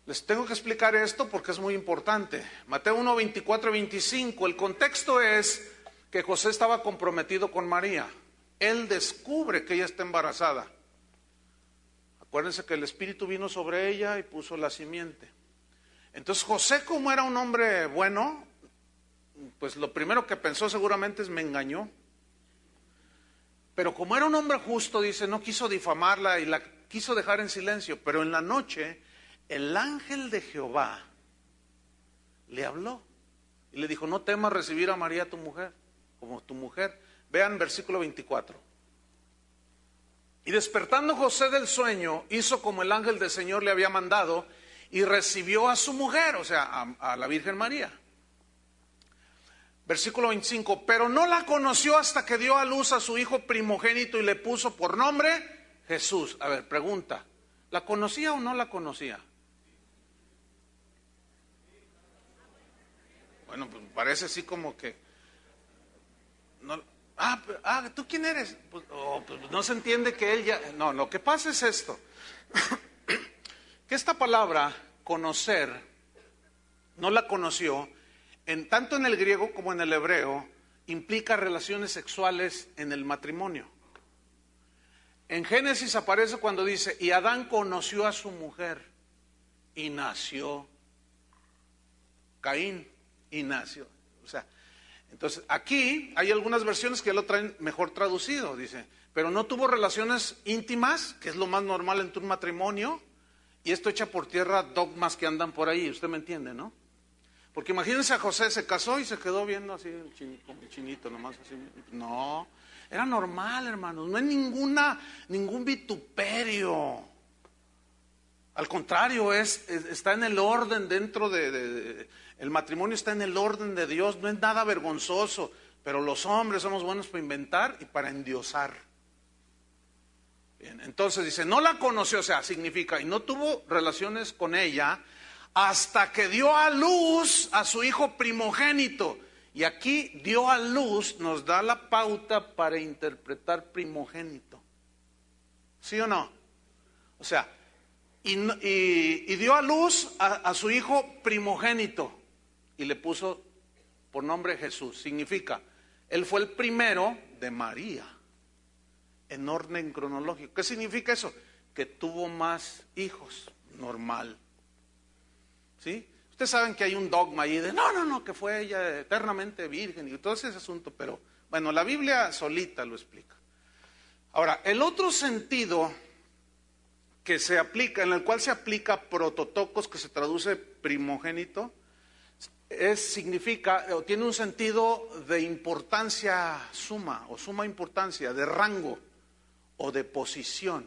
Les tengo que explicar esto porque es muy importante. Mateo 1:24-25, el contexto es que José estaba comprometido con María. Él descubre que ella está embarazada. Acuérdense que el Espíritu vino sobre ella y puso la simiente. Entonces José, como era un hombre bueno, pues lo primero que pensó seguramente es: me engañó. Pero como era un hombre justo, dice, no quiso difamarla y la quiso dejar en silencio. Pero en la noche, el ángel de Jehová le habló y le dijo: no temas recibir a María tu mujer, como tu mujer. Vean versículo 24. Y despertando José del sueño, hizo como el ángel del Señor le había mandado y recibió a su mujer, o sea, a la Virgen María. Versículo 25, pero no la conoció hasta que dio a luz a su hijo primogénito y le puso por nombre Jesús. A ver, pregunta, ¿la conocía o no la conocía? Bueno, pues parece así como que... No, ¿tú quién eres? Pues no se entiende que él ya... No, lo que pasa es esto, que esta palabra conocer, no la conoció, tanto en el griego como en el hebreo, implica relaciones sexuales en el matrimonio. En Génesis aparece cuando dice, y Adán conoció a su mujer y nació Caín y nació. O sea, entonces aquí hay algunas versiones que ya lo traen mejor traducido, dice, pero no tuvo relaciones íntimas, que es lo más normal en tu matrimonio, y esto echa por tierra dogmas que andan por ahí, usted me entiende, ¿no? Porque imagínense a José, se casó y se quedó viendo así como chinito, nomás así. No, era normal, hermanos, no hay ningún vituperio. Al contrario, está en el orden dentro el matrimonio está en el orden de Dios, no es nada vergonzoso, pero los hombres somos buenos para inventar y para endiosar. Bien, entonces dice, no la conoció, o sea, significa, y no tuvo relaciones con ella, hasta que dio a luz a su hijo primogénito. Y aquí dio a luz nos da la pauta para interpretar primogénito. ¿Sí o no? O sea, y dio a luz a su hijo primogénito y le puso por nombre Jesús. Significa, él fue el primero de María en orden cronológico. ¿Qué significa eso? Que tuvo más hijos, normal. ¿Sí? Ustedes saben que hay un dogma ahí de no, que fue ella eternamente virgen y todo ese asunto, pero bueno, la Biblia solita lo explica. Ahora, el otro sentido que se aplica, en el cual se aplica prototocos, que se traduce primogénito, significa, o tiene un sentido de importancia suma, o suma importancia, de rango, o de posición.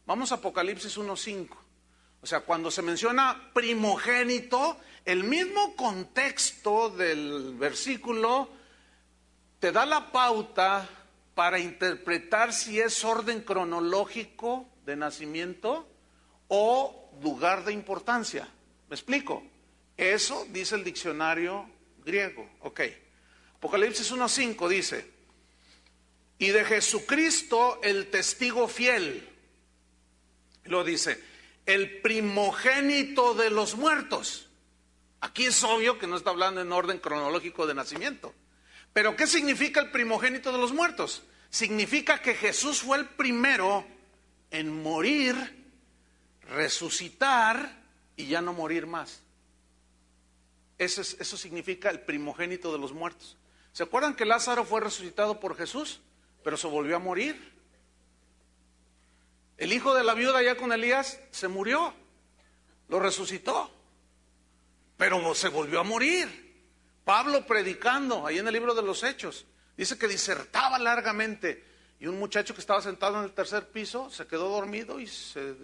Vamos a Apocalipsis 1:5. O sea, cuando se menciona primogénito, el mismo contexto del versículo te da la pauta para interpretar si es orden cronológico de nacimiento o lugar de importancia. ¿Me explico? Eso dice el diccionario griego. Ok. Apocalipsis 1:5 dice, y de Jesucristo el testigo fiel. Y luego dice, el primogénito de los muertos. Aquí es obvio que no está hablando en orden cronológico de nacimiento. Pero ¿qué significa el primogénito de los muertos? Significa que Jesús fue el primero en morir, resucitar y ya no morir más. Eso significa el primogénito de los muertos. ¿Se acuerdan que Lázaro fue resucitado por Jesús, pero se volvió a morir? El hijo de la viuda ya con Elías se murió, lo resucitó, pero se volvió a morir. Pablo predicando ahí en el libro de los Hechos, dice que disertaba largamente y un muchacho que estaba sentado en el tercer piso se quedó dormido y se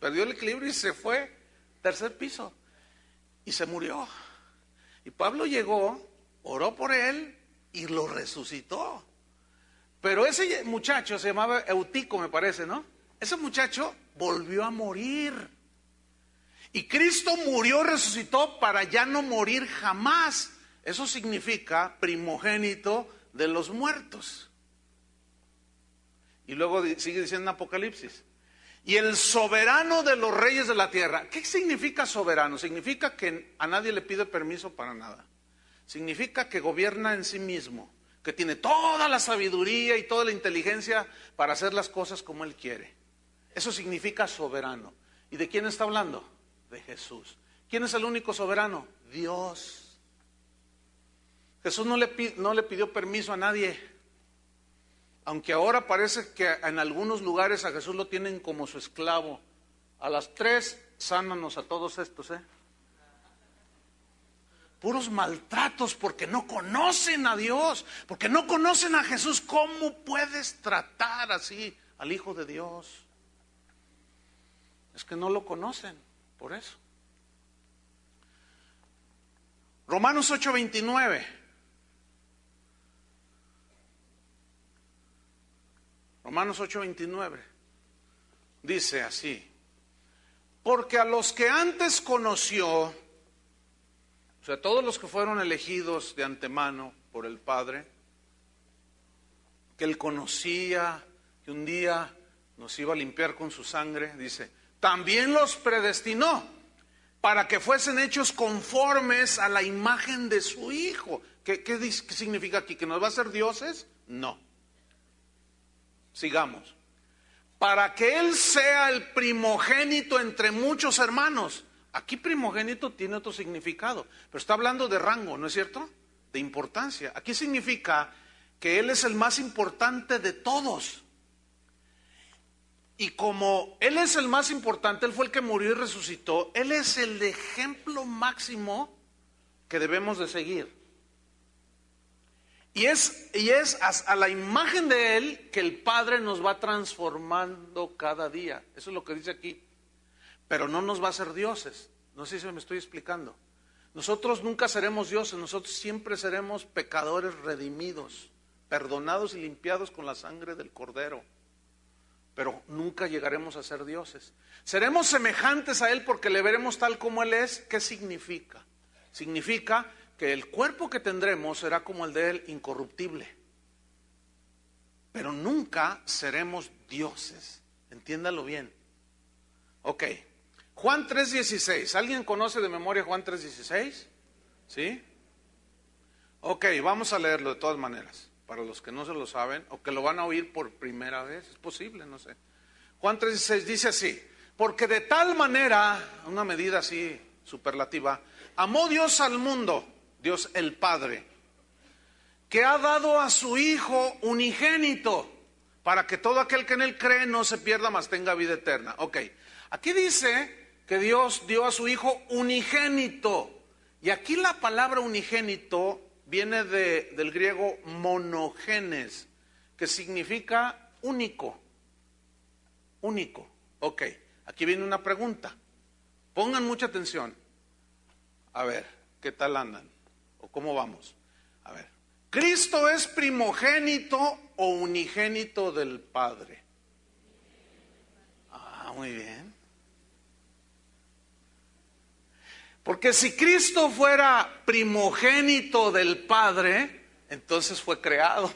perdió el equilibrio y se fue tercer piso y se murió. Y Pablo llegó, oró por él y lo resucitó. Pero ese muchacho se llamaba Eutico, me parece, ¿no? Ese muchacho volvió a morir. Y Cristo murió, resucitó para ya no morir jamás. Eso significa primogénito de los muertos. Y luego sigue diciendo en Apocalipsis. Y el soberano de los reyes de la tierra. ¿Qué significa soberano? Significa que a nadie le pide permiso para nada. Significa que gobierna en sí mismo, que tiene toda la sabiduría y toda la inteligencia para hacer las cosas como Él quiere. Eso significa soberano. ¿Y de quién está hablando? De Jesús. ¿Quién es el único soberano? Dios. Jesús no le pidió permiso a nadie. Aunque ahora parece que en algunos lugares a Jesús lo tienen como su esclavo. A las 3, sánanos a todos estos, Puros maltratos porque no conocen a Dios, porque no conocen a Jesús. ¿Cómo puedes tratar así al Hijo de Dios? Es que no lo conocen, por eso. Romanos 8:29. Romanos 8:29 dice así: porque a los que antes conoció, o sea, todos los que fueron elegidos de antemano por el Padre, que Él conocía, que un día nos iba a limpiar con su sangre, dice, también los predestinó para que fuesen hechos conformes a la imagen de su Hijo. ¿Qué significa aquí? ¿Que nos va a hacer dioses? No. Sigamos. Para que Él sea el primogénito entre muchos hermanos. Aquí primogénito tiene otro significado, pero está hablando de rango, ¿no es cierto? De importancia. Aquí significa que Él es el más importante de todos. Y como Él es el más importante, Él fue el que murió y resucitó, Él es el ejemplo máximo que debemos de seguir. Y es a la imagen de Él que el Padre nos va transformando cada día. Eso es lo que dice aquí. Pero no nos va a hacer dioses. No sé si me estoy explicando. Nosotros nunca seremos dioses, nosotros siempre seremos pecadores redimidos, perdonados y limpiados con la sangre del Cordero. Pero nunca llegaremos a ser dioses. Seremos semejantes a Él porque le veremos tal como Él es. ¿Qué significa? Significa que el cuerpo que tendremos será como el de Él, incorruptible. Pero nunca seremos dioses. Entiéndalo bien. Ok. Juan 3:16. ¿Alguien conoce de memoria Juan 3:16? ¿Sí? Ok, vamos a leerlo de todas maneras. Para los que no se lo saben o que lo van a oír por primera vez. Es posible, no sé. Juan 3:16 dice así. Porque de tal manera, una medida así superlativa, amó Dios al mundo, Dios el Padre, que ha dado a su Hijo unigénito, para que todo aquel que en Él cree no se pierda, mas tenga vida eterna. Ok, aquí dice que Dios dio a su Hijo unigénito. Y aquí la palabra unigénito viene del griego monogenes, que significa único. Único. Ok, aquí viene una pregunta. Pongan mucha atención. A ver, ¿qué tal andan? ¿O cómo vamos? A ver, ¿Cristo es primogénito o unigénito del Padre? Ah, muy bien. Porque si Cristo fuera primogénito del Padre, entonces fue creado.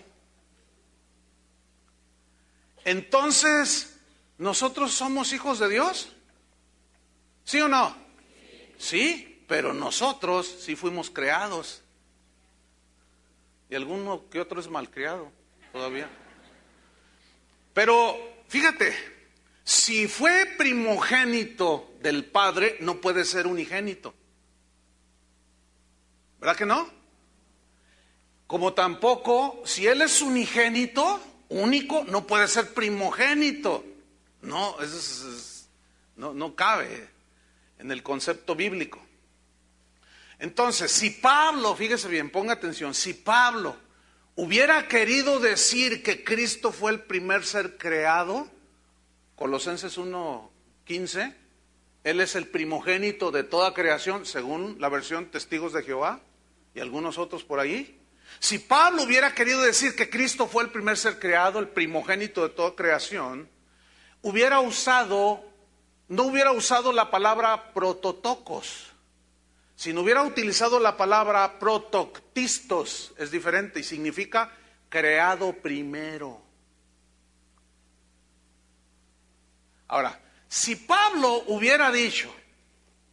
Entonces, ¿Nosotros somos hijos de Dios? ¿Sí o no? Sí, pero nosotros sí fuimos creados. Y alguno que otro es malcriado todavía. Pero fíjate, si fue primogénito del Padre, no puede ser unigénito. ¿Verdad que no? Como tampoco, si Él es unigénito, único, no puede ser primogénito. No, no cabe en el concepto bíblico. Entonces, si Pablo, fíjese bien, ponga atención, si Pablo hubiera querido decir que Cristo fue el primer ser creado, Colosenses 1:15, Él es el primogénito de toda creación, según la versión Testigos de Jehová y algunos otros por ahí. Si Pablo hubiera querido decir que Cristo fue el primer ser creado, el primogénito de toda creación, no hubiera usado la palabra prototokos, sino hubiera utilizado la palabra protoctistos, es diferente y significa creado primero. Ahora, si Pablo hubiera dicho,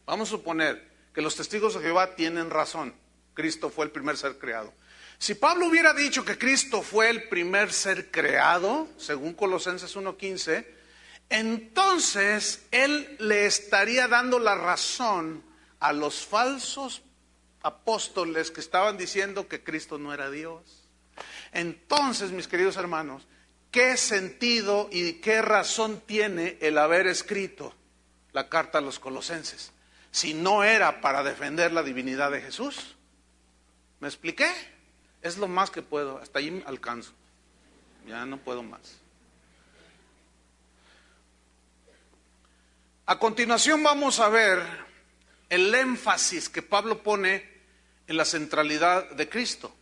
vamos a suponer que los testigos de Jehová tienen razón, Cristo fue el primer ser creado. Si Pablo hubiera dicho que Cristo fue el primer ser creado, según Colosenses 1:15, entonces él le estaría dando la razón a los falsos apóstoles que estaban diciendo que Cristo no era Dios. Entonces, mis queridos hermanos, ¿qué sentido y qué razón tiene el haber escrito la carta a los colosenses si no era para defender la divinidad de Jesús? ¿Me expliqué? Es lo más que puedo, hasta ahí alcanzo, ya no puedo más. A continuación vamos a ver el énfasis que Pablo pone en la centralidad de Cristo.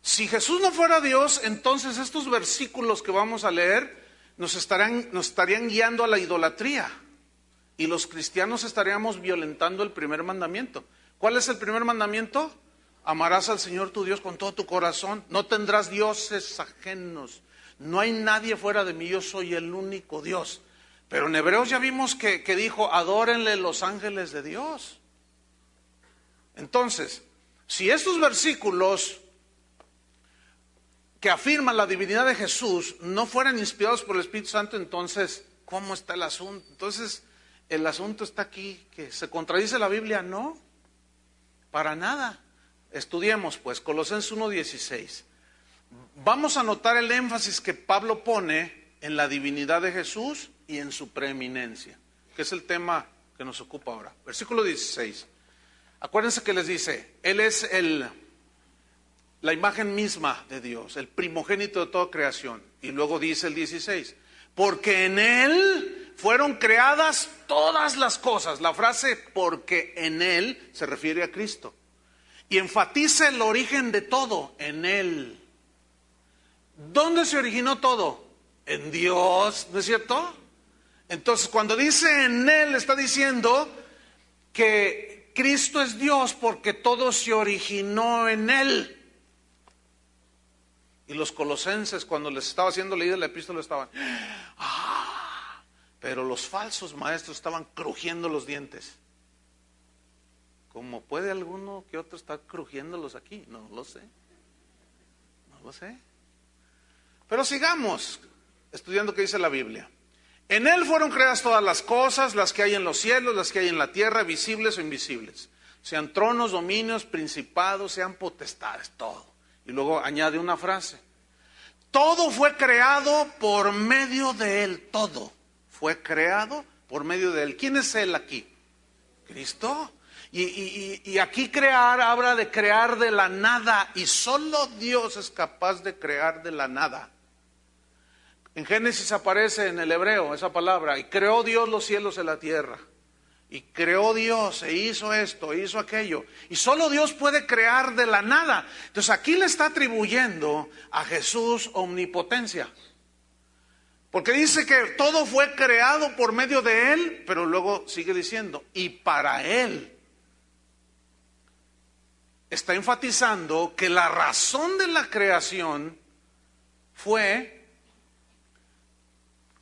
Si Jesús no fuera Dios, entonces estos versículos que vamos a leer nos estarían guiando a la idolatría. Y los cristianos estaríamos violentando el primer mandamiento. ¿Cuál es el primer mandamiento? Amarás al Señor tu Dios con todo tu corazón. No tendrás dioses ajenos. No hay nadie fuera de mí, yo soy el único Dios. Pero en Hebreos ya vimos que dijo, adórenle los ángeles de Dios. Entonces, si estos versículos que afirman la divinidad de Jesús no fueran inspirados por el Espíritu Santo, entonces, ¿cómo está el asunto? Entonces, el asunto está aquí, que se contradice la Biblia, no, para nada. Estudiemos pues, Colosenses 1:16. Vamos a notar el énfasis que Pablo pone en la divinidad de Jesús y en su preeminencia, que es el tema que nos ocupa ahora. Versículo 16. Acuérdense que les dice, Él es la imagen misma de Dios, el primogénito de toda creación. Y luego dice el 16, porque en Él fueron creadas todas las cosas. La frase porque en Él se refiere a Cristo. Y enfatiza el origen de todo, en Él. ¿Dónde se originó todo? En Dios, ¿no es cierto? Entonces, cuando dice en Él, está diciendo que Cristo es Dios porque todo se originó en Él. Y los colosenses, cuando les estaba haciendo leída la epístola, estaban, pero los falsos maestros estaban crujiendo los dientes. ¿Cómo puede alguno que otro estar crujiéndolos aquí? No lo sé. No lo sé. Pero sigamos estudiando qué dice la Biblia. En Él fueron creadas todas las cosas, las que hay en los cielos, las que hay en la tierra, visibles o invisibles. Sean tronos, dominios, principados, sean potestades, todo. Y luego añade una frase. Todo fue creado por medio de Él, todo fue creado por medio de Él. ¿Quién es Él aquí? Cristo. Y aquí crear habla de crear de la nada, y solo Dios es capaz de crear de la nada. En Génesis aparece en el hebreo esa palabra, y creó Dios los cielos y la tierra. Y creó Dios, e hizo esto, e hizo aquello. Y solo Dios puede crear de la nada. Entonces aquí le está atribuyendo a Jesús omnipotencia. Porque dice que todo fue creado por medio de Él, pero luego sigue diciendo, y para Él. Está enfatizando que la razón de la creación fue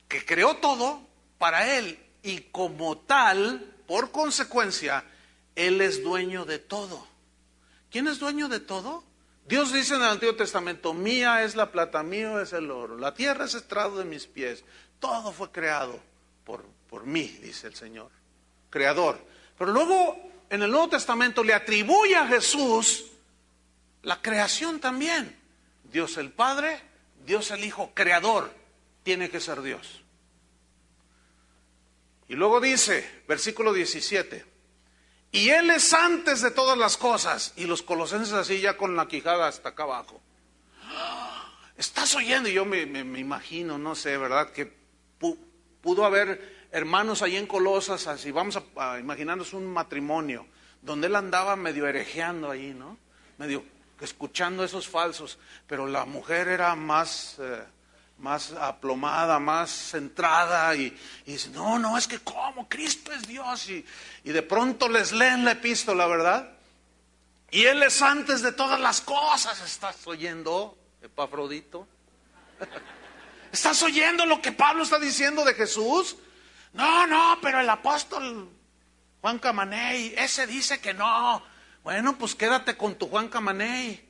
que creó todo para Él y como tal, por consecuencia, Él es dueño de todo. ¿Quién es dueño de todo? Dios dice en el Antiguo Testamento, mía es la plata, mío es el oro, la tierra es estrado de mis pies. Todo fue creado por mí, dice el Señor, creador. Pero luego en el Nuevo Testamento le atribuye a Jesús la creación también. Dios el Padre, Dios el Hijo, creador, tiene que ser Dios. Y luego dice, versículo 17, y Él es antes de todas las cosas. Y los colosenses así ya con la quijada hasta acá abajo. ¿Estás oyendo? Y yo me imagino, no sé, ¿verdad? Que pudo haber hermanos ahí en Colosas, así vamos a imaginarnos un matrimonio, donde él andaba medio herejeando ahí, ¿no? Medio escuchando esos falsos, pero la mujer era más aplomada, más centrada y dice, no, es que ¿cómo? Cristo es Dios y de pronto les leen la epístola, ¿verdad? Y Él es antes de todas las cosas. ¿Estás oyendo, Epafrodito? ¿Estás oyendo lo que Pablo está diciendo de Jesús? No, pero el apóstol Juan Camaney, ese dice que no. Bueno, pues quédate con tu Juan Camaney.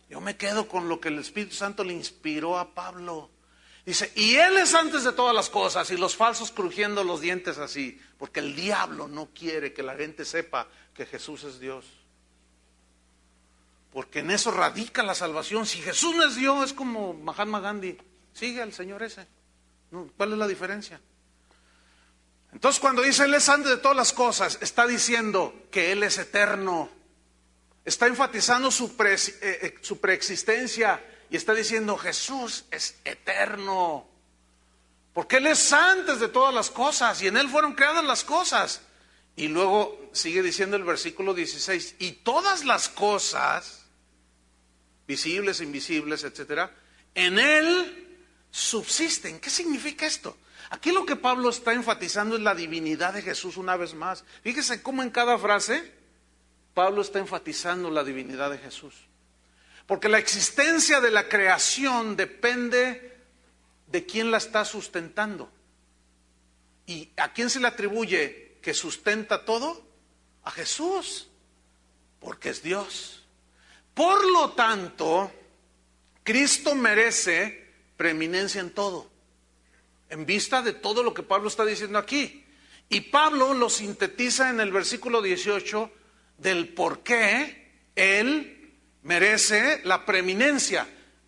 Yo me quedo con lo que el Espíritu Santo le inspiró a Pablo. Dice, y Él es antes de todas las cosas, y los falsos crujiendo los dientes así, porque el diablo no quiere que la gente sepa que Jesús es Dios. Porque en eso radica la salvación. Si Jesús no es Dios, es como Mahatma Gandhi. Sigue al Señor ese. ¿Cuál es la diferencia? Entonces cuando dice Él es antes de todas las cosas, está diciendo que Él es eterno. Está enfatizando su preexistencia y está diciendo Jesús es eterno. Porque Él es antes de todas las cosas y en Él fueron creadas las cosas. Y luego sigue diciendo el versículo 16, y todas las cosas, visibles, invisibles, etcétera, en Él subsisten. ¿Qué significa esto? Aquí lo que Pablo está enfatizando es la divinidad de Jesús una vez más. Fíjese cómo en cada frase Pablo está enfatizando la divinidad de Jesús. Porque la existencia de la creación depende de quién la está sustentando. ¿Y a quién se le atribuye que sustenta todo? A Jesús, porque es Dios. Por lo tanto, Cristo merece preeminencia en todo, en vista de todo lo que Pablo está diciendo aquí. Y Pablo lo sintetiza en el versículo 18 del por qué Él merece la preeminencia.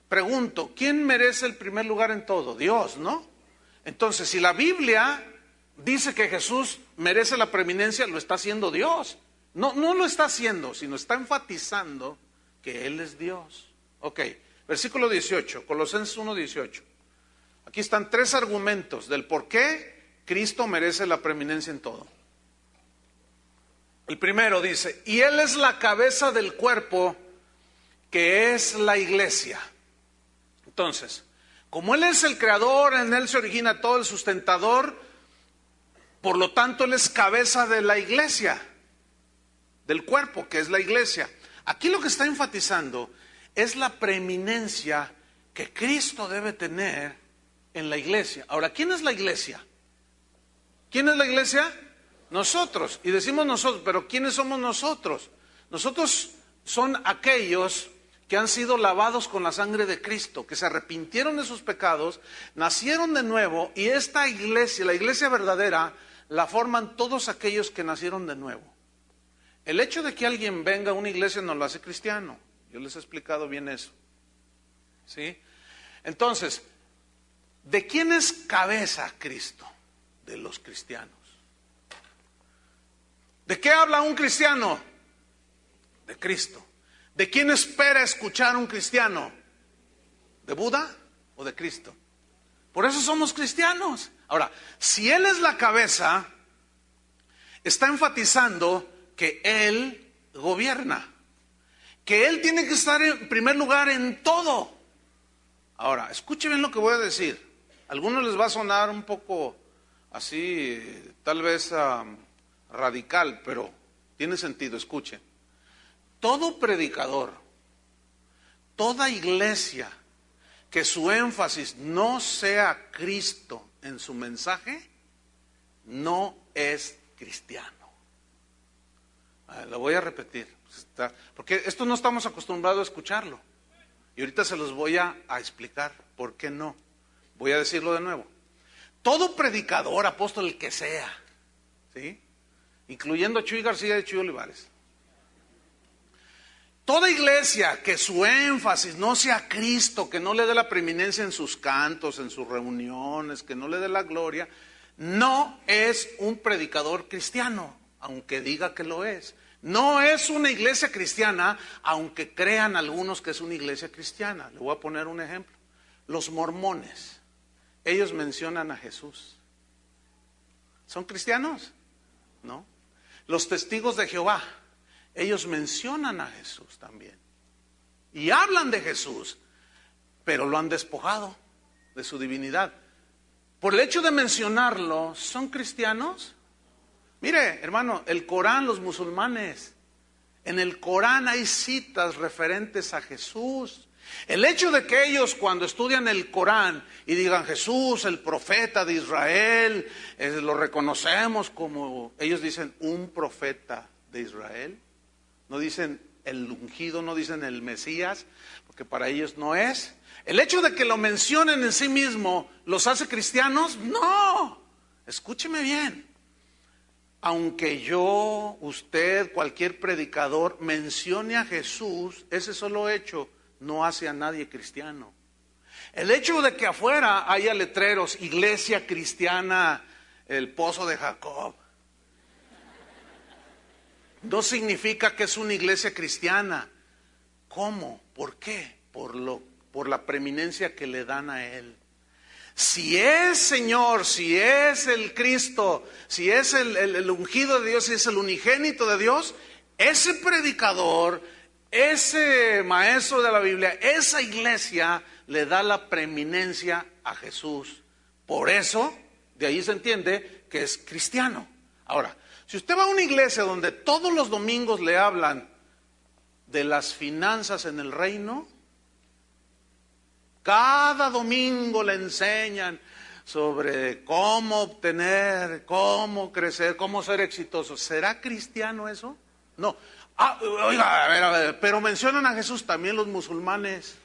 Pregunto, ¿quién merece el primer lugar en todo? Dios, ¿no? Entonces, si la Biblia dice que Jesús merece la preeminencia, lo está haciendo Dios. No lo está haciendo, sino está enfatizando que Él es Dios. Ok, versículo 18, Colosenses 1:18. Aquí están tres argumentos del por qué Cristo merece la preeminencia en todo. El primero dice, y Él es la cabeza del cuerpo, que es la iglesia. Entonces, como Él es el creador, en Él se origina todo, el sustentador, por lo tanto Él es cabeza de la iglesia, del cuerpo, que es la iglesia. Aquí lo que está enfatizando es la preeminencia que Cristo debe tener en la iglesia. Ahora, ¿quién es la iglesia? ¿Quién es la iglesia? Nosotros. Y decimos nosotros, pero ¿quiénes somos nosotros? Nosotros son aquellos que han sido lavados con la sangre de Cristo, que se arrepintieron de sus pecados, nacieron de nuevo, y esta iglesia, la iglesia verdadera, la forman todos aquellos que nacieron de nuevo. El hecho de que alguien venga a una iglesia no lo hace cristiano. Yo les he explicado bien eso. ¿Sí? Entonces, ¿de quién es cabeza Cristo? De los cristianos. ¿De qué habla un cristiano? De Cristo. ¿De quién espera escuchar un cristiano? ¿De Buda o de Cristo? Por eso somos cristianos. Ahora, si Él es la cabeza, está enfatizando que Él gobierna, que Él tiene que estar en primer lugar en todo. Ahora, escuchen bien lo que voy a decir. A algunos les va a sonar un poco así, tal vez radical, pero tiene sentido, escuchen. Todo predicador, toda iglesia que su énfasis no sea Cristo en su mensaje, no es cristiano. Lo voy a repetir, porque esto no estamos acostumbrados a escucharlo. Y ahorita se los voy a explicar por qué no. Voy a decirlo de nuevo. Todo predicador, apóstol, el que sea, ¿sí?, incluyendo a Chuy García y Chuy Olivares, toda iglesia que su énfasis no sea Cristo, que no le dé la preeminencia en sus cantos, en sus reuniones, que no le dé la gloria, no es un predicador cristiano, aunque diga que lo es. No es una iglesia cristiana, aunque crean algunos que es una iglesia cristiana. Le voy a poner un ejemplo. Los mormones, ellos mencionan a Jesús. ¿Son cristianos? No. Los testigos de Jehová, ellos mencionan a Jesús también. Y hablan de Jesús, pero lo han despojado de su divinidad. Por el hecho de mencionarlo, ¿son cristianos? Mire, hermano, el Corán, los musulmanes, en el Corán hay citas referentes a Jesús. El hecho de que ellos cuando estudian el Corán y digan Jesús, el profeta de Israel, lo reconocemos como, ellos dicen un profeta de Israel. No dicen el ungido, no dicen el Mesías, porque para ellos no es. El hecho de que lo mencionen en sí mismo, ¿los hace cristianos? No, escúcheme bien. Aunque yo, usted, cualquier predicador mencione a Jesús, ese solo hecho no hace a nadie cristiano. El hecho de que afuera haya letreros, iglesia cristiana, el pozo de Jacob, no significa que es una iglesia cristiana. ¿Cómo? ¿Por qué? Por la preeminencia que le dan a él. Si es Señor, si es el Cristo, si es el ungido de Dios, si es el unigénito de Dios, ese predicador, ese maestro de la Biblia, esa iglesia le da la preeminencia a Jesús. Por eso, de ahí se entiende que es cristiano. Ahora, si usted va a una iglesia donde todos los domingos le hablan de las finanzas en el reino, cada domingo le enseñan sobre cómo obtener, cómo crecer, cómo ser exitoso. ¿Será cristiano eso? No. Oiga, a ver, pero mencionan a Jesús también los musulmanes.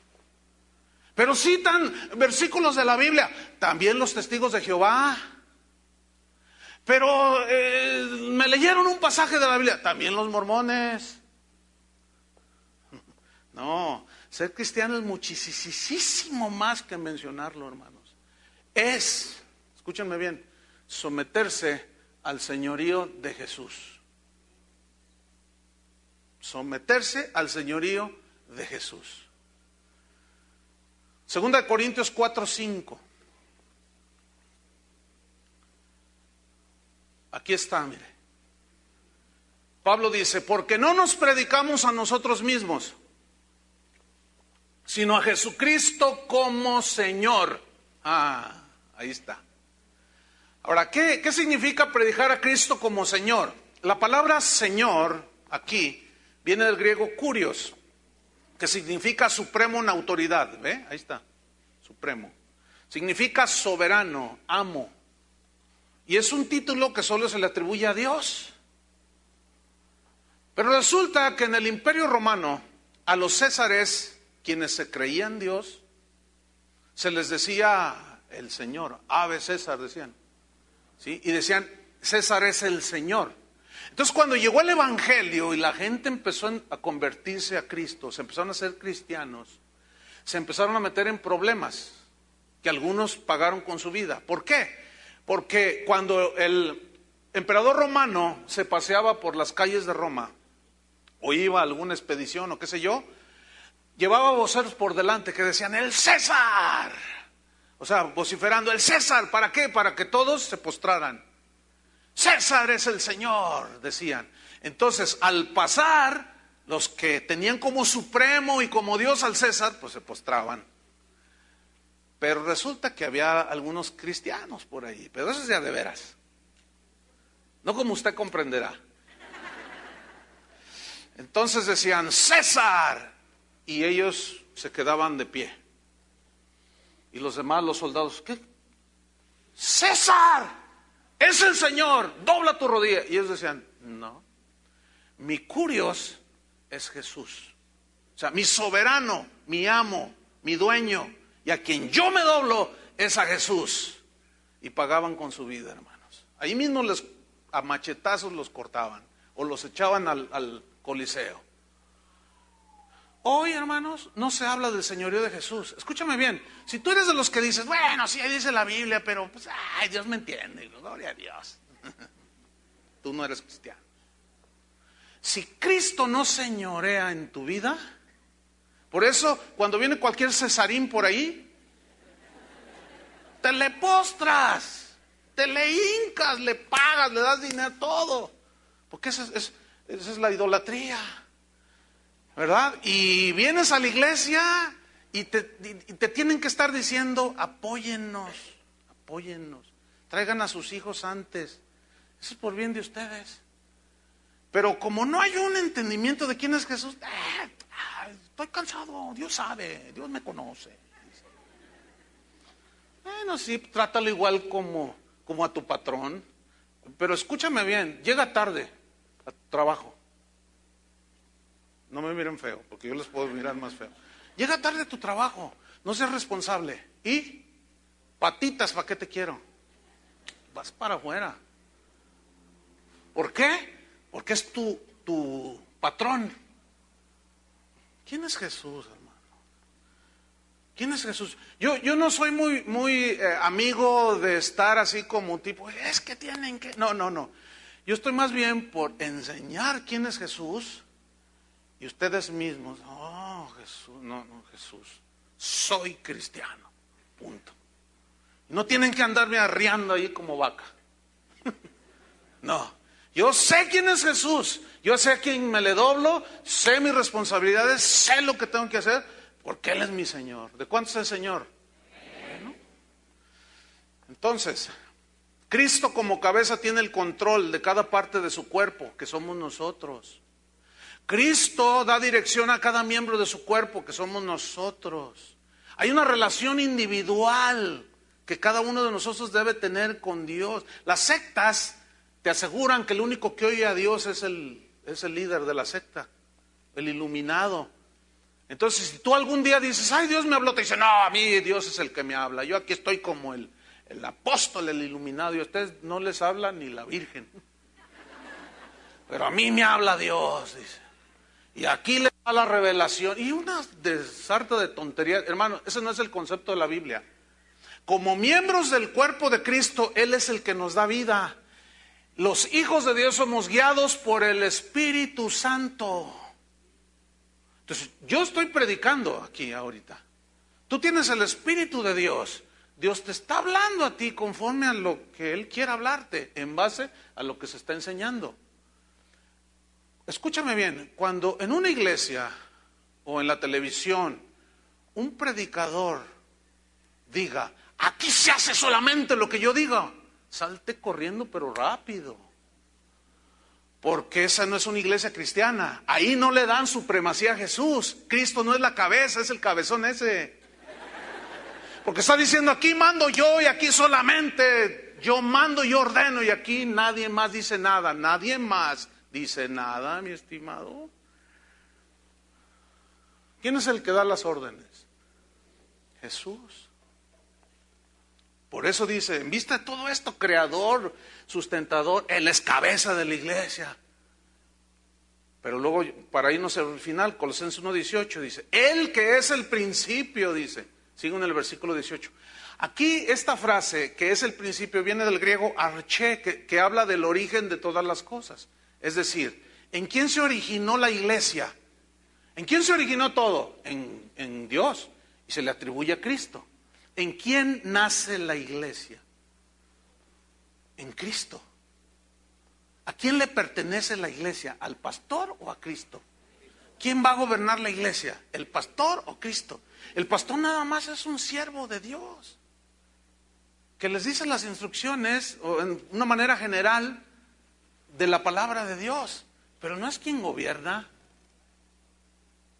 Pero citan versículos de la Biblia, también los testigos de Jehová. Pero me leyeron un pasaje de la Biblia, también los mormones. No, ser cristiano es muchísimo más que mencionarlo, hermanos. Es, escúchenme bien, someterse al señorío de Jesús. Someterse al señorío de Jesús. 2 Corintios 4:5. Aquí está, mire. Pablo dice, porque no nos predicamos a nosotros mismos, sino a Jesucristo como Señor. Ahí está. Ahora, ¿qué significa predicar a Cristo como Señor? La palabra Señor aquí viene del griego kurios, que significa supremo en autoridad. ¿Ve? Ahí está, supremo. Significa soberano, amo. Y es un título que solo se le atribuye a Dios. Pero resulta que en el Imperio Romano, a los césares, quienes se creían Dios, se les decía el Señor, Ave César decían, ¿sí? Y decían, César es el Señor. Entonces cuando llegó el Evangelio y la gente empezó a convertirse a Cristo, se empezaron a ser cristianos, se empezaron a meter en problemas que algunos pagaron con su vida. ¿Por qué? Porque cuando el emperador romano se paseaba por las calles de Roma, o iba a alguna expedición o qué sé yo, llevaba voceros por delante que decían, ¡el César! O sea, vociferando, ¡el César! ¿Para qué? Para que todos se postraran. ¡César es el Señor! Decían. Entonces, al pasar, los que tenían como supremo y como Dios al César, pues se postraban. Pero resulta que había algunos cristianos por ahí, pero eso es ya de veras. No como usted comprenderá. Entonces decían, ¡César! Y ellos se quedaban de pie. Y los demás, los soldados, ¿qué? César, es el Señor, dobla tu rodilla. Y ellos decían, no, mi curios es Jesús. O sea, mi soberano, mi amo, mi dueño, y a quien yo me doblo es a Jesús. Y pagaban con su vida, hermanos. Ahí mismo a machetazos los cortaban o los echaban al Coliseo. Hoy, hermanos, no se habla del señorío de Jesús. Escúchame bien, si tú eres de los que dices, bueno, sí, ahí dice la Biblia, pero pues, ay, Dios me entiende, gloria a Dios. Tú no eres cristiano. Si Cristo no señorea en tu vida, por eso cuando viene cualquier cesarín por ahí, te le postras, te le hincas, le pagas, le das dinero, todo. Porque esa es la idolatría, ¿verdad? Y vienes a la iglesia y te tienen que estar diciendo, apóyennos, traigan a sus hijos antes. Eso es por bien de ustedes. Pero como no hay un entendimiento de quién es Jesús, estoy cansado, Dios sabe, Dios me conoce. Bueno, sí, trátalo igual como a tu patrón. Pero escúchame bien, llega tarde a tu trabajo. No me miren feo, porque yo les puedo mirar más feo. Llega tarde a tu trabajo, no seas responsable. ¿Y? Patitas, ¿para qué te quiero? Vas para afuera. ¿Por qué? Porque es tu patrón. ¿Quién es Jesús, hermano? ¿Quién es Jesús? Yo no soy muy amigo de estar así como tipo, es que tienen que... No. Yo estoy más bien por enseñar quién es Jesús y ustedes mismos, Jesús, no, Jesús, soy cristiano, punto. No tienen que andarme arriando ahí como vaca. No, yo sé quién es Jesús, yo sé a quién me le doblo, sé mis responsabilidades, sé lo que tengo que hacer, porque Él es mi Señor. ¿De cuánto es el Señor? Bueno. Entonces, Cristo como cabeza tiene el control de cada parte de su cuerpo, que somos nosotros. Cristo da dirección a cada miembro de su cuerpo, que somos nosotros. Hay una relación individual que cada uno de nosotros debe tener con Dios. Las sectas te aseguran que el único que oye a Dios es el líder de la secta, el iluminado. Entonces, si tú algún día dices, ay, Dios me habló, te dice, no, a mí Dios es el que me habla. Yo aquí estoy como el apóstol, el iluminado, y a ustedes no les habla ni la Virgen. Pero a mí me habla Dios, dice. Y aquí le da la revelación. Y una desarta de tonterías. Hermano, ese no es el concepto de la Biblia. Como miembros del cuerpo de Cristo, Él es el que nos da vida. Los hijos de Dios somos guiados por el Espíritu Santo. Entonces, yo estoy predicando aquí ahorita. Tú tienes el Espíritu de Dios. Dios te está hablando a ti conforme a lo que Él quiere hablarte, en base a lo que se está enseñando. Escúchame bien, cuando en una iglesia o en la televisión un predicador diga, aquí se hace solamente lo que yo diga, salte corriendo pero rápido. Porque esa no es una iglesia cristiana. Ahí no le dan supremacía a Jesús. Cristo no es la cabeza, es el cabezón ese. Porque está diciendo, aquí mando yo y aquí solamente yo mando y ordeno y aquí nadie más dice nada. Nadie más dice nada, mi estimado. ¿Quién es el que da las órdenes? Jesús. Por eso dice, en vista de todo esto, creador, sustentador, Él es cabeza de la iglesia. Pero luego, para irnos al final, Colosenses 1:18 dice, Él que es el principio, dice, sigo en el versículo 18. Aquí esta frase, que es el principio, viene del griego arché, que habla del origen de todas las cosas. Es decir, ¿en quién se originó la iglesia? ¿En quién se originó todo? En Dios, y se le atribuye a Cristo. ¿En quién nace la iglesia? En Cristo. ¿A quién le pertenece la iglesia? ¿Al pastor o a Cristo? ¿Quién va a gobernar la iglesia? ¿El pastor o Cristo? El pastor nada más es un siervo de Dios, que les dice las instrucciones, o en una manera general, de la palabra de Dios. Pero no es quien gobierna.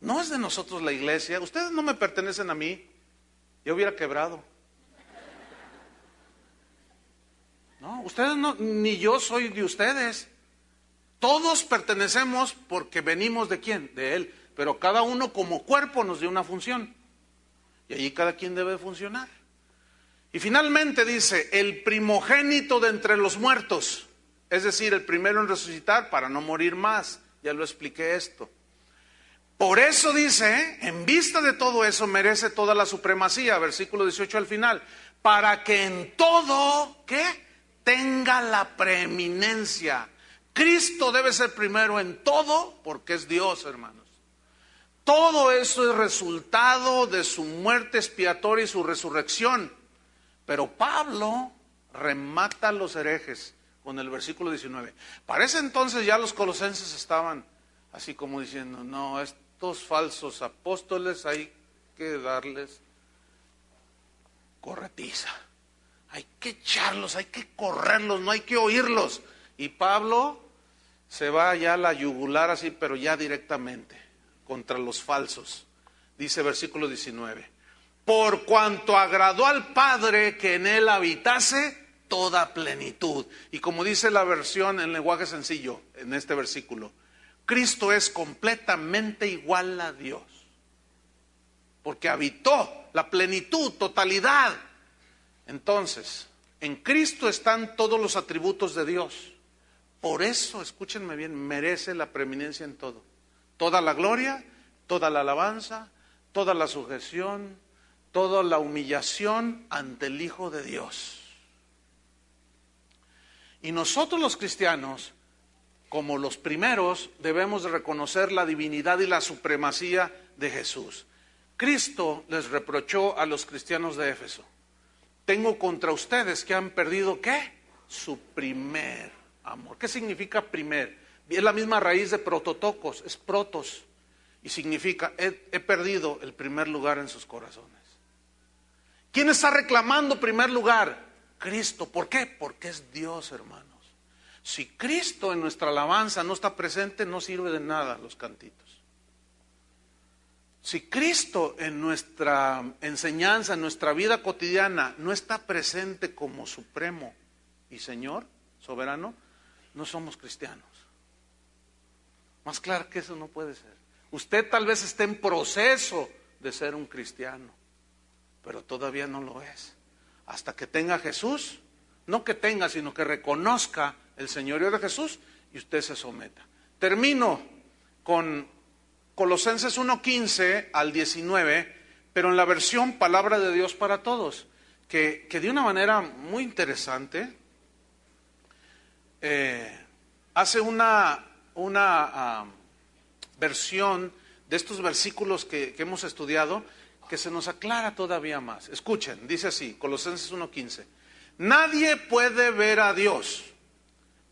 No es de nosotros la iglesia. Ustedes no me pertenecen a mí. Yo hubiera quebrado. No, ustedes no, ni yo soy de ustedes. Todos pertenecemos porque venimos ¿de quién? De Él. Pero cada uno como cuerpo nos dio una función. Y allí cada quien debe funcionar. Y finalmente dice, el primogénito de entre los muertos. Es decir, el primero en resucitar para no morir más. Ya lo expliqué esto. Por eso dice, en vista de todo eso, merece toda la supremacía. Versículo 18 al final. Para que en todo, ¿qué? Tenga la preeminencia. Cristo debe ser primero en todo porque es Dios, hermanos. Todo eso es resultado de su muerte expiatoria y su resurrección. Pero Pablo remata a los herejes con el versículo 19. Para ese entonces ya los colosenses estaban así como diciendo, no, estos falsos apóstoles hay que darles corretiza. Hay que echarlos, hay que correrlos, no hay que oírlos. Y Pablo se va ya a la yugular así, pero ya directamente, contra los falsos. Dice versículo 19. Por cuanto agradó al Padre que en él habitase toda plenitud. Y como dice la versión en lenguaje sencillo, en este versículo, Cristo es completamente igual a Dios. Porque habitó la plenitud, totalidad. Entonces, en Cristo están todos los atributos de Dios. Por eso, escúchenme bien, merece la preeminencia en todo. Toda la gloria, toda la alabanza, toda la sujeción, toda la humillación ante el Hijo de Dios. Y nosotros los cristianos, como los primeros, debemos de reconocer la divinidad y la supremacía de Jesús. Cristo les reprochó a los cristianos de Éfeso: tengo contra ustedes que han perdido, ¿qué? Su primer amor. ¿Qué significa primer? Es la misma raíz de prototocos, es protos, y significa he perdido el primer lugar en sus corazones. ¿Quién está reclamando primer lugar? Cristo. ¿Por qué? Porque es Dios, hermanos. Si Cristo en nuestra alabanza no está presente, no sirve de nada los cantitos. Si Cristo en nuestra enseñanza, en nuestra vida cotidiana, no está presente como supremo y Señor, soberano, no somos cristianos. Más claro que eso no puede ser. Usted tal vez esté en proceso de ser un cristiano, pero todavía no lo es. Hasta que tenga a Jesús, no que tenga, sino que reconozca el señorío de Jesús y usted se someta. Termino con Colosenses 1:15 al 19, pero en la versión Palabra de Dios para Todos, que de una manera muy interesante hace una versión de estos versículos que hemos estudiado, que se nos aclara todavía más. Escuchen, dice así, Colosenses 1:15. Nadie puede ver a Dios,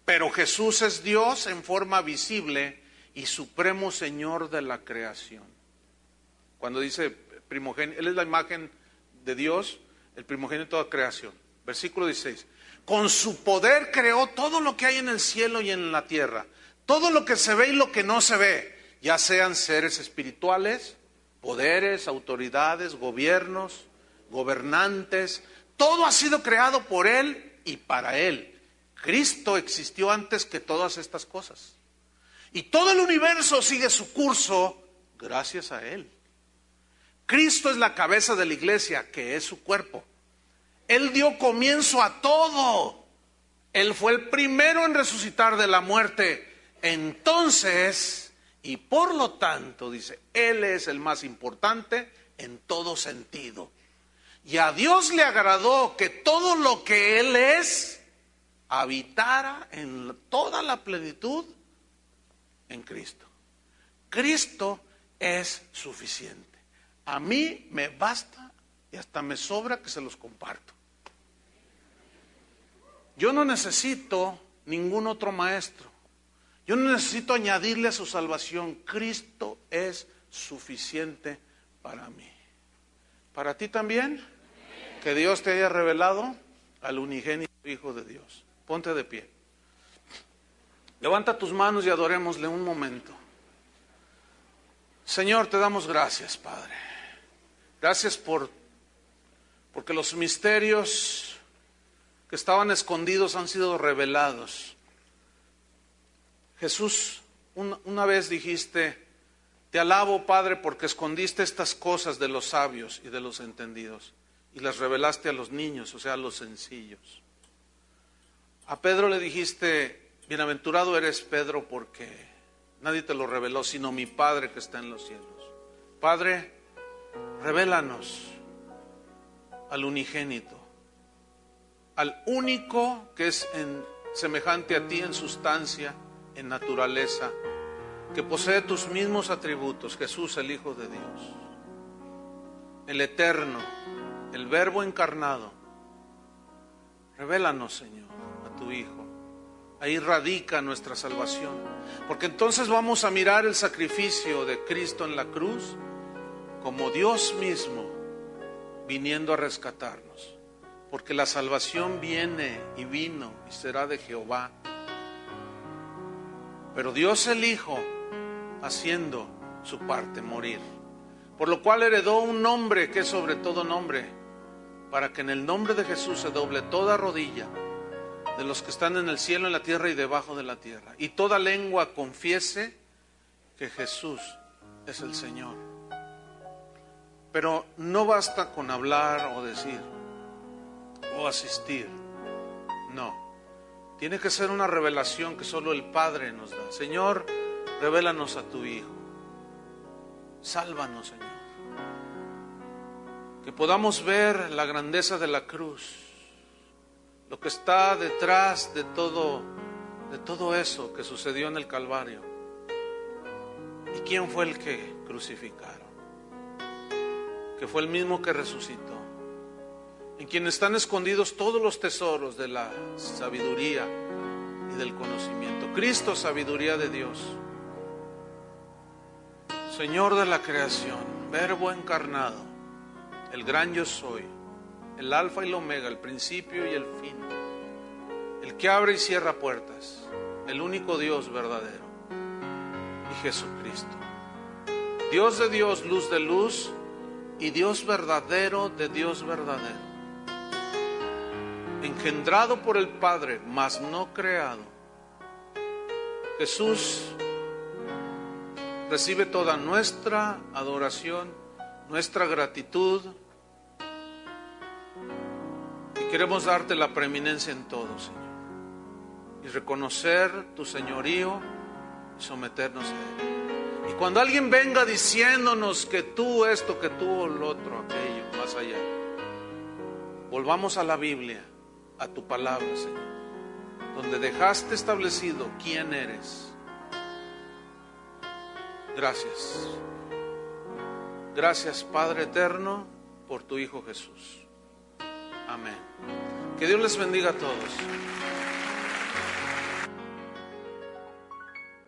pero Jesús es Dios en forma visible y supremo Señor de la creación. Cuando dice primogénito, Él es la imagen de Dios, el primogénito de toda creación. Versículo 16. Con su poder creó todo lo que hay en el cielo y en la tierra, todo lo que se ve y lo que no se ve, ya sean seres espirituales, poderes, autoridades, gobiernos, gobernantes, todo ha sido creado por Él y para Él. Cristo existió antes que todas estas cosas. Y todo el universo sigue su curso gracias a Él. Cristo es la cabeza de la iglesia, que es su cuerpo. Él dio comienzo a todo. Él fue el primero en resucitar de la muerte. Entonces, y por lo tanto, dice, Él es el más importante en todo sentido. Y a Dios le agradó que todo lo que Él es habitara en toda la plenitud en Cristo. Cristo es suficiente. A mí me basta y hasta me sobra que se los comparto. Yo no necesito ningún otro maestro. Yo no necesito añadirle a su salvación. Cristo es suficiente para mí. ¿Para ti también? Que Dios te haya revelado al unigénito Hijo de Dios. Ponte de pie. Levanta tus manos y adorémosle un momento. Señor, te damos gracias, Padre. Gracias porque los misterios que estaban escondidos han sido revelados. Jesús, una vez dijiste: te alabo, Padre, porque escondiste estas cosas de los sabios y de los entendidos y las revelaste a los niños, o sea, a los sencillos. A Pedro le dijiste: bienaventurado eres, Pedro, porque nadie te lo reveló sino mi Padre que está en los cielos. Padre, revélanos al unigénito, al único que es semejante a ti en sustancia, en naturaleza, que posee tus mismos atributos, Jesús, el Hijo de Dios, el eterno, el Verbo encarnado. Revélanos, Señor, a tu Hijo. Ahí radica nuestra salvación, porque entonces vamos a mirar el sacrificio de Cristo en la cruz como Dios mismo viniendo a rescatarnos, porque la salvación viene y vino y será de Jehová, pero Dios el Hijo haciendo su parte, morir, por lo cual heredó un nombre que es sobre todo nombre, para que en el nombre de Jesús se doble toda rodilla de los que están en el cielo, en la tierra y debajo de la tierra, y toda lengua confiese que Jesús es el Señor. Pero no basta con hablar o decir o asistir, no, tiene que ser una revelación que solo el Padre nos da. Señor, revélanos a tu Hijo, sálvanos, Señor, que podamos ver la grandeza de la cruz, lo que está detrás de todo eso que sucedió en el Calvario. ¿Y quién fue el que crucificaron? Que fue el mismo que resucitó, en quien están escondidos todos los tesoros de la sabiduría y del conocimiento. Cristo, sabiduría de Dios, Señor de la creación, Verbo encarnado, el gran yo soy, el alfa y el omega, el principio y el fin, el que abre y cierra puertas, el único Dios verdadero, y Jesucristo, Dios de Dios, luz de luz, y Dios verdadero de Dios verdadero, engendrado por el Padre, mas no creado. Jesús recibe toda nuestra adoración, nuestra gratitud, y queremos darte la preeminencia en todo, Señor, y reconocer tu señorío y someternos a Él. Y cuando alguien venga diciéndonos que tú esto, que tú lo otro, aquello, más allá, volvamos a la Biblia, a tu palabra, Señor, donde dejaste establecido quién eres. Gracias. Gracias, Padre eterno, por tu Hijo Jesús. Amén. Que Dios les bendiga a todos.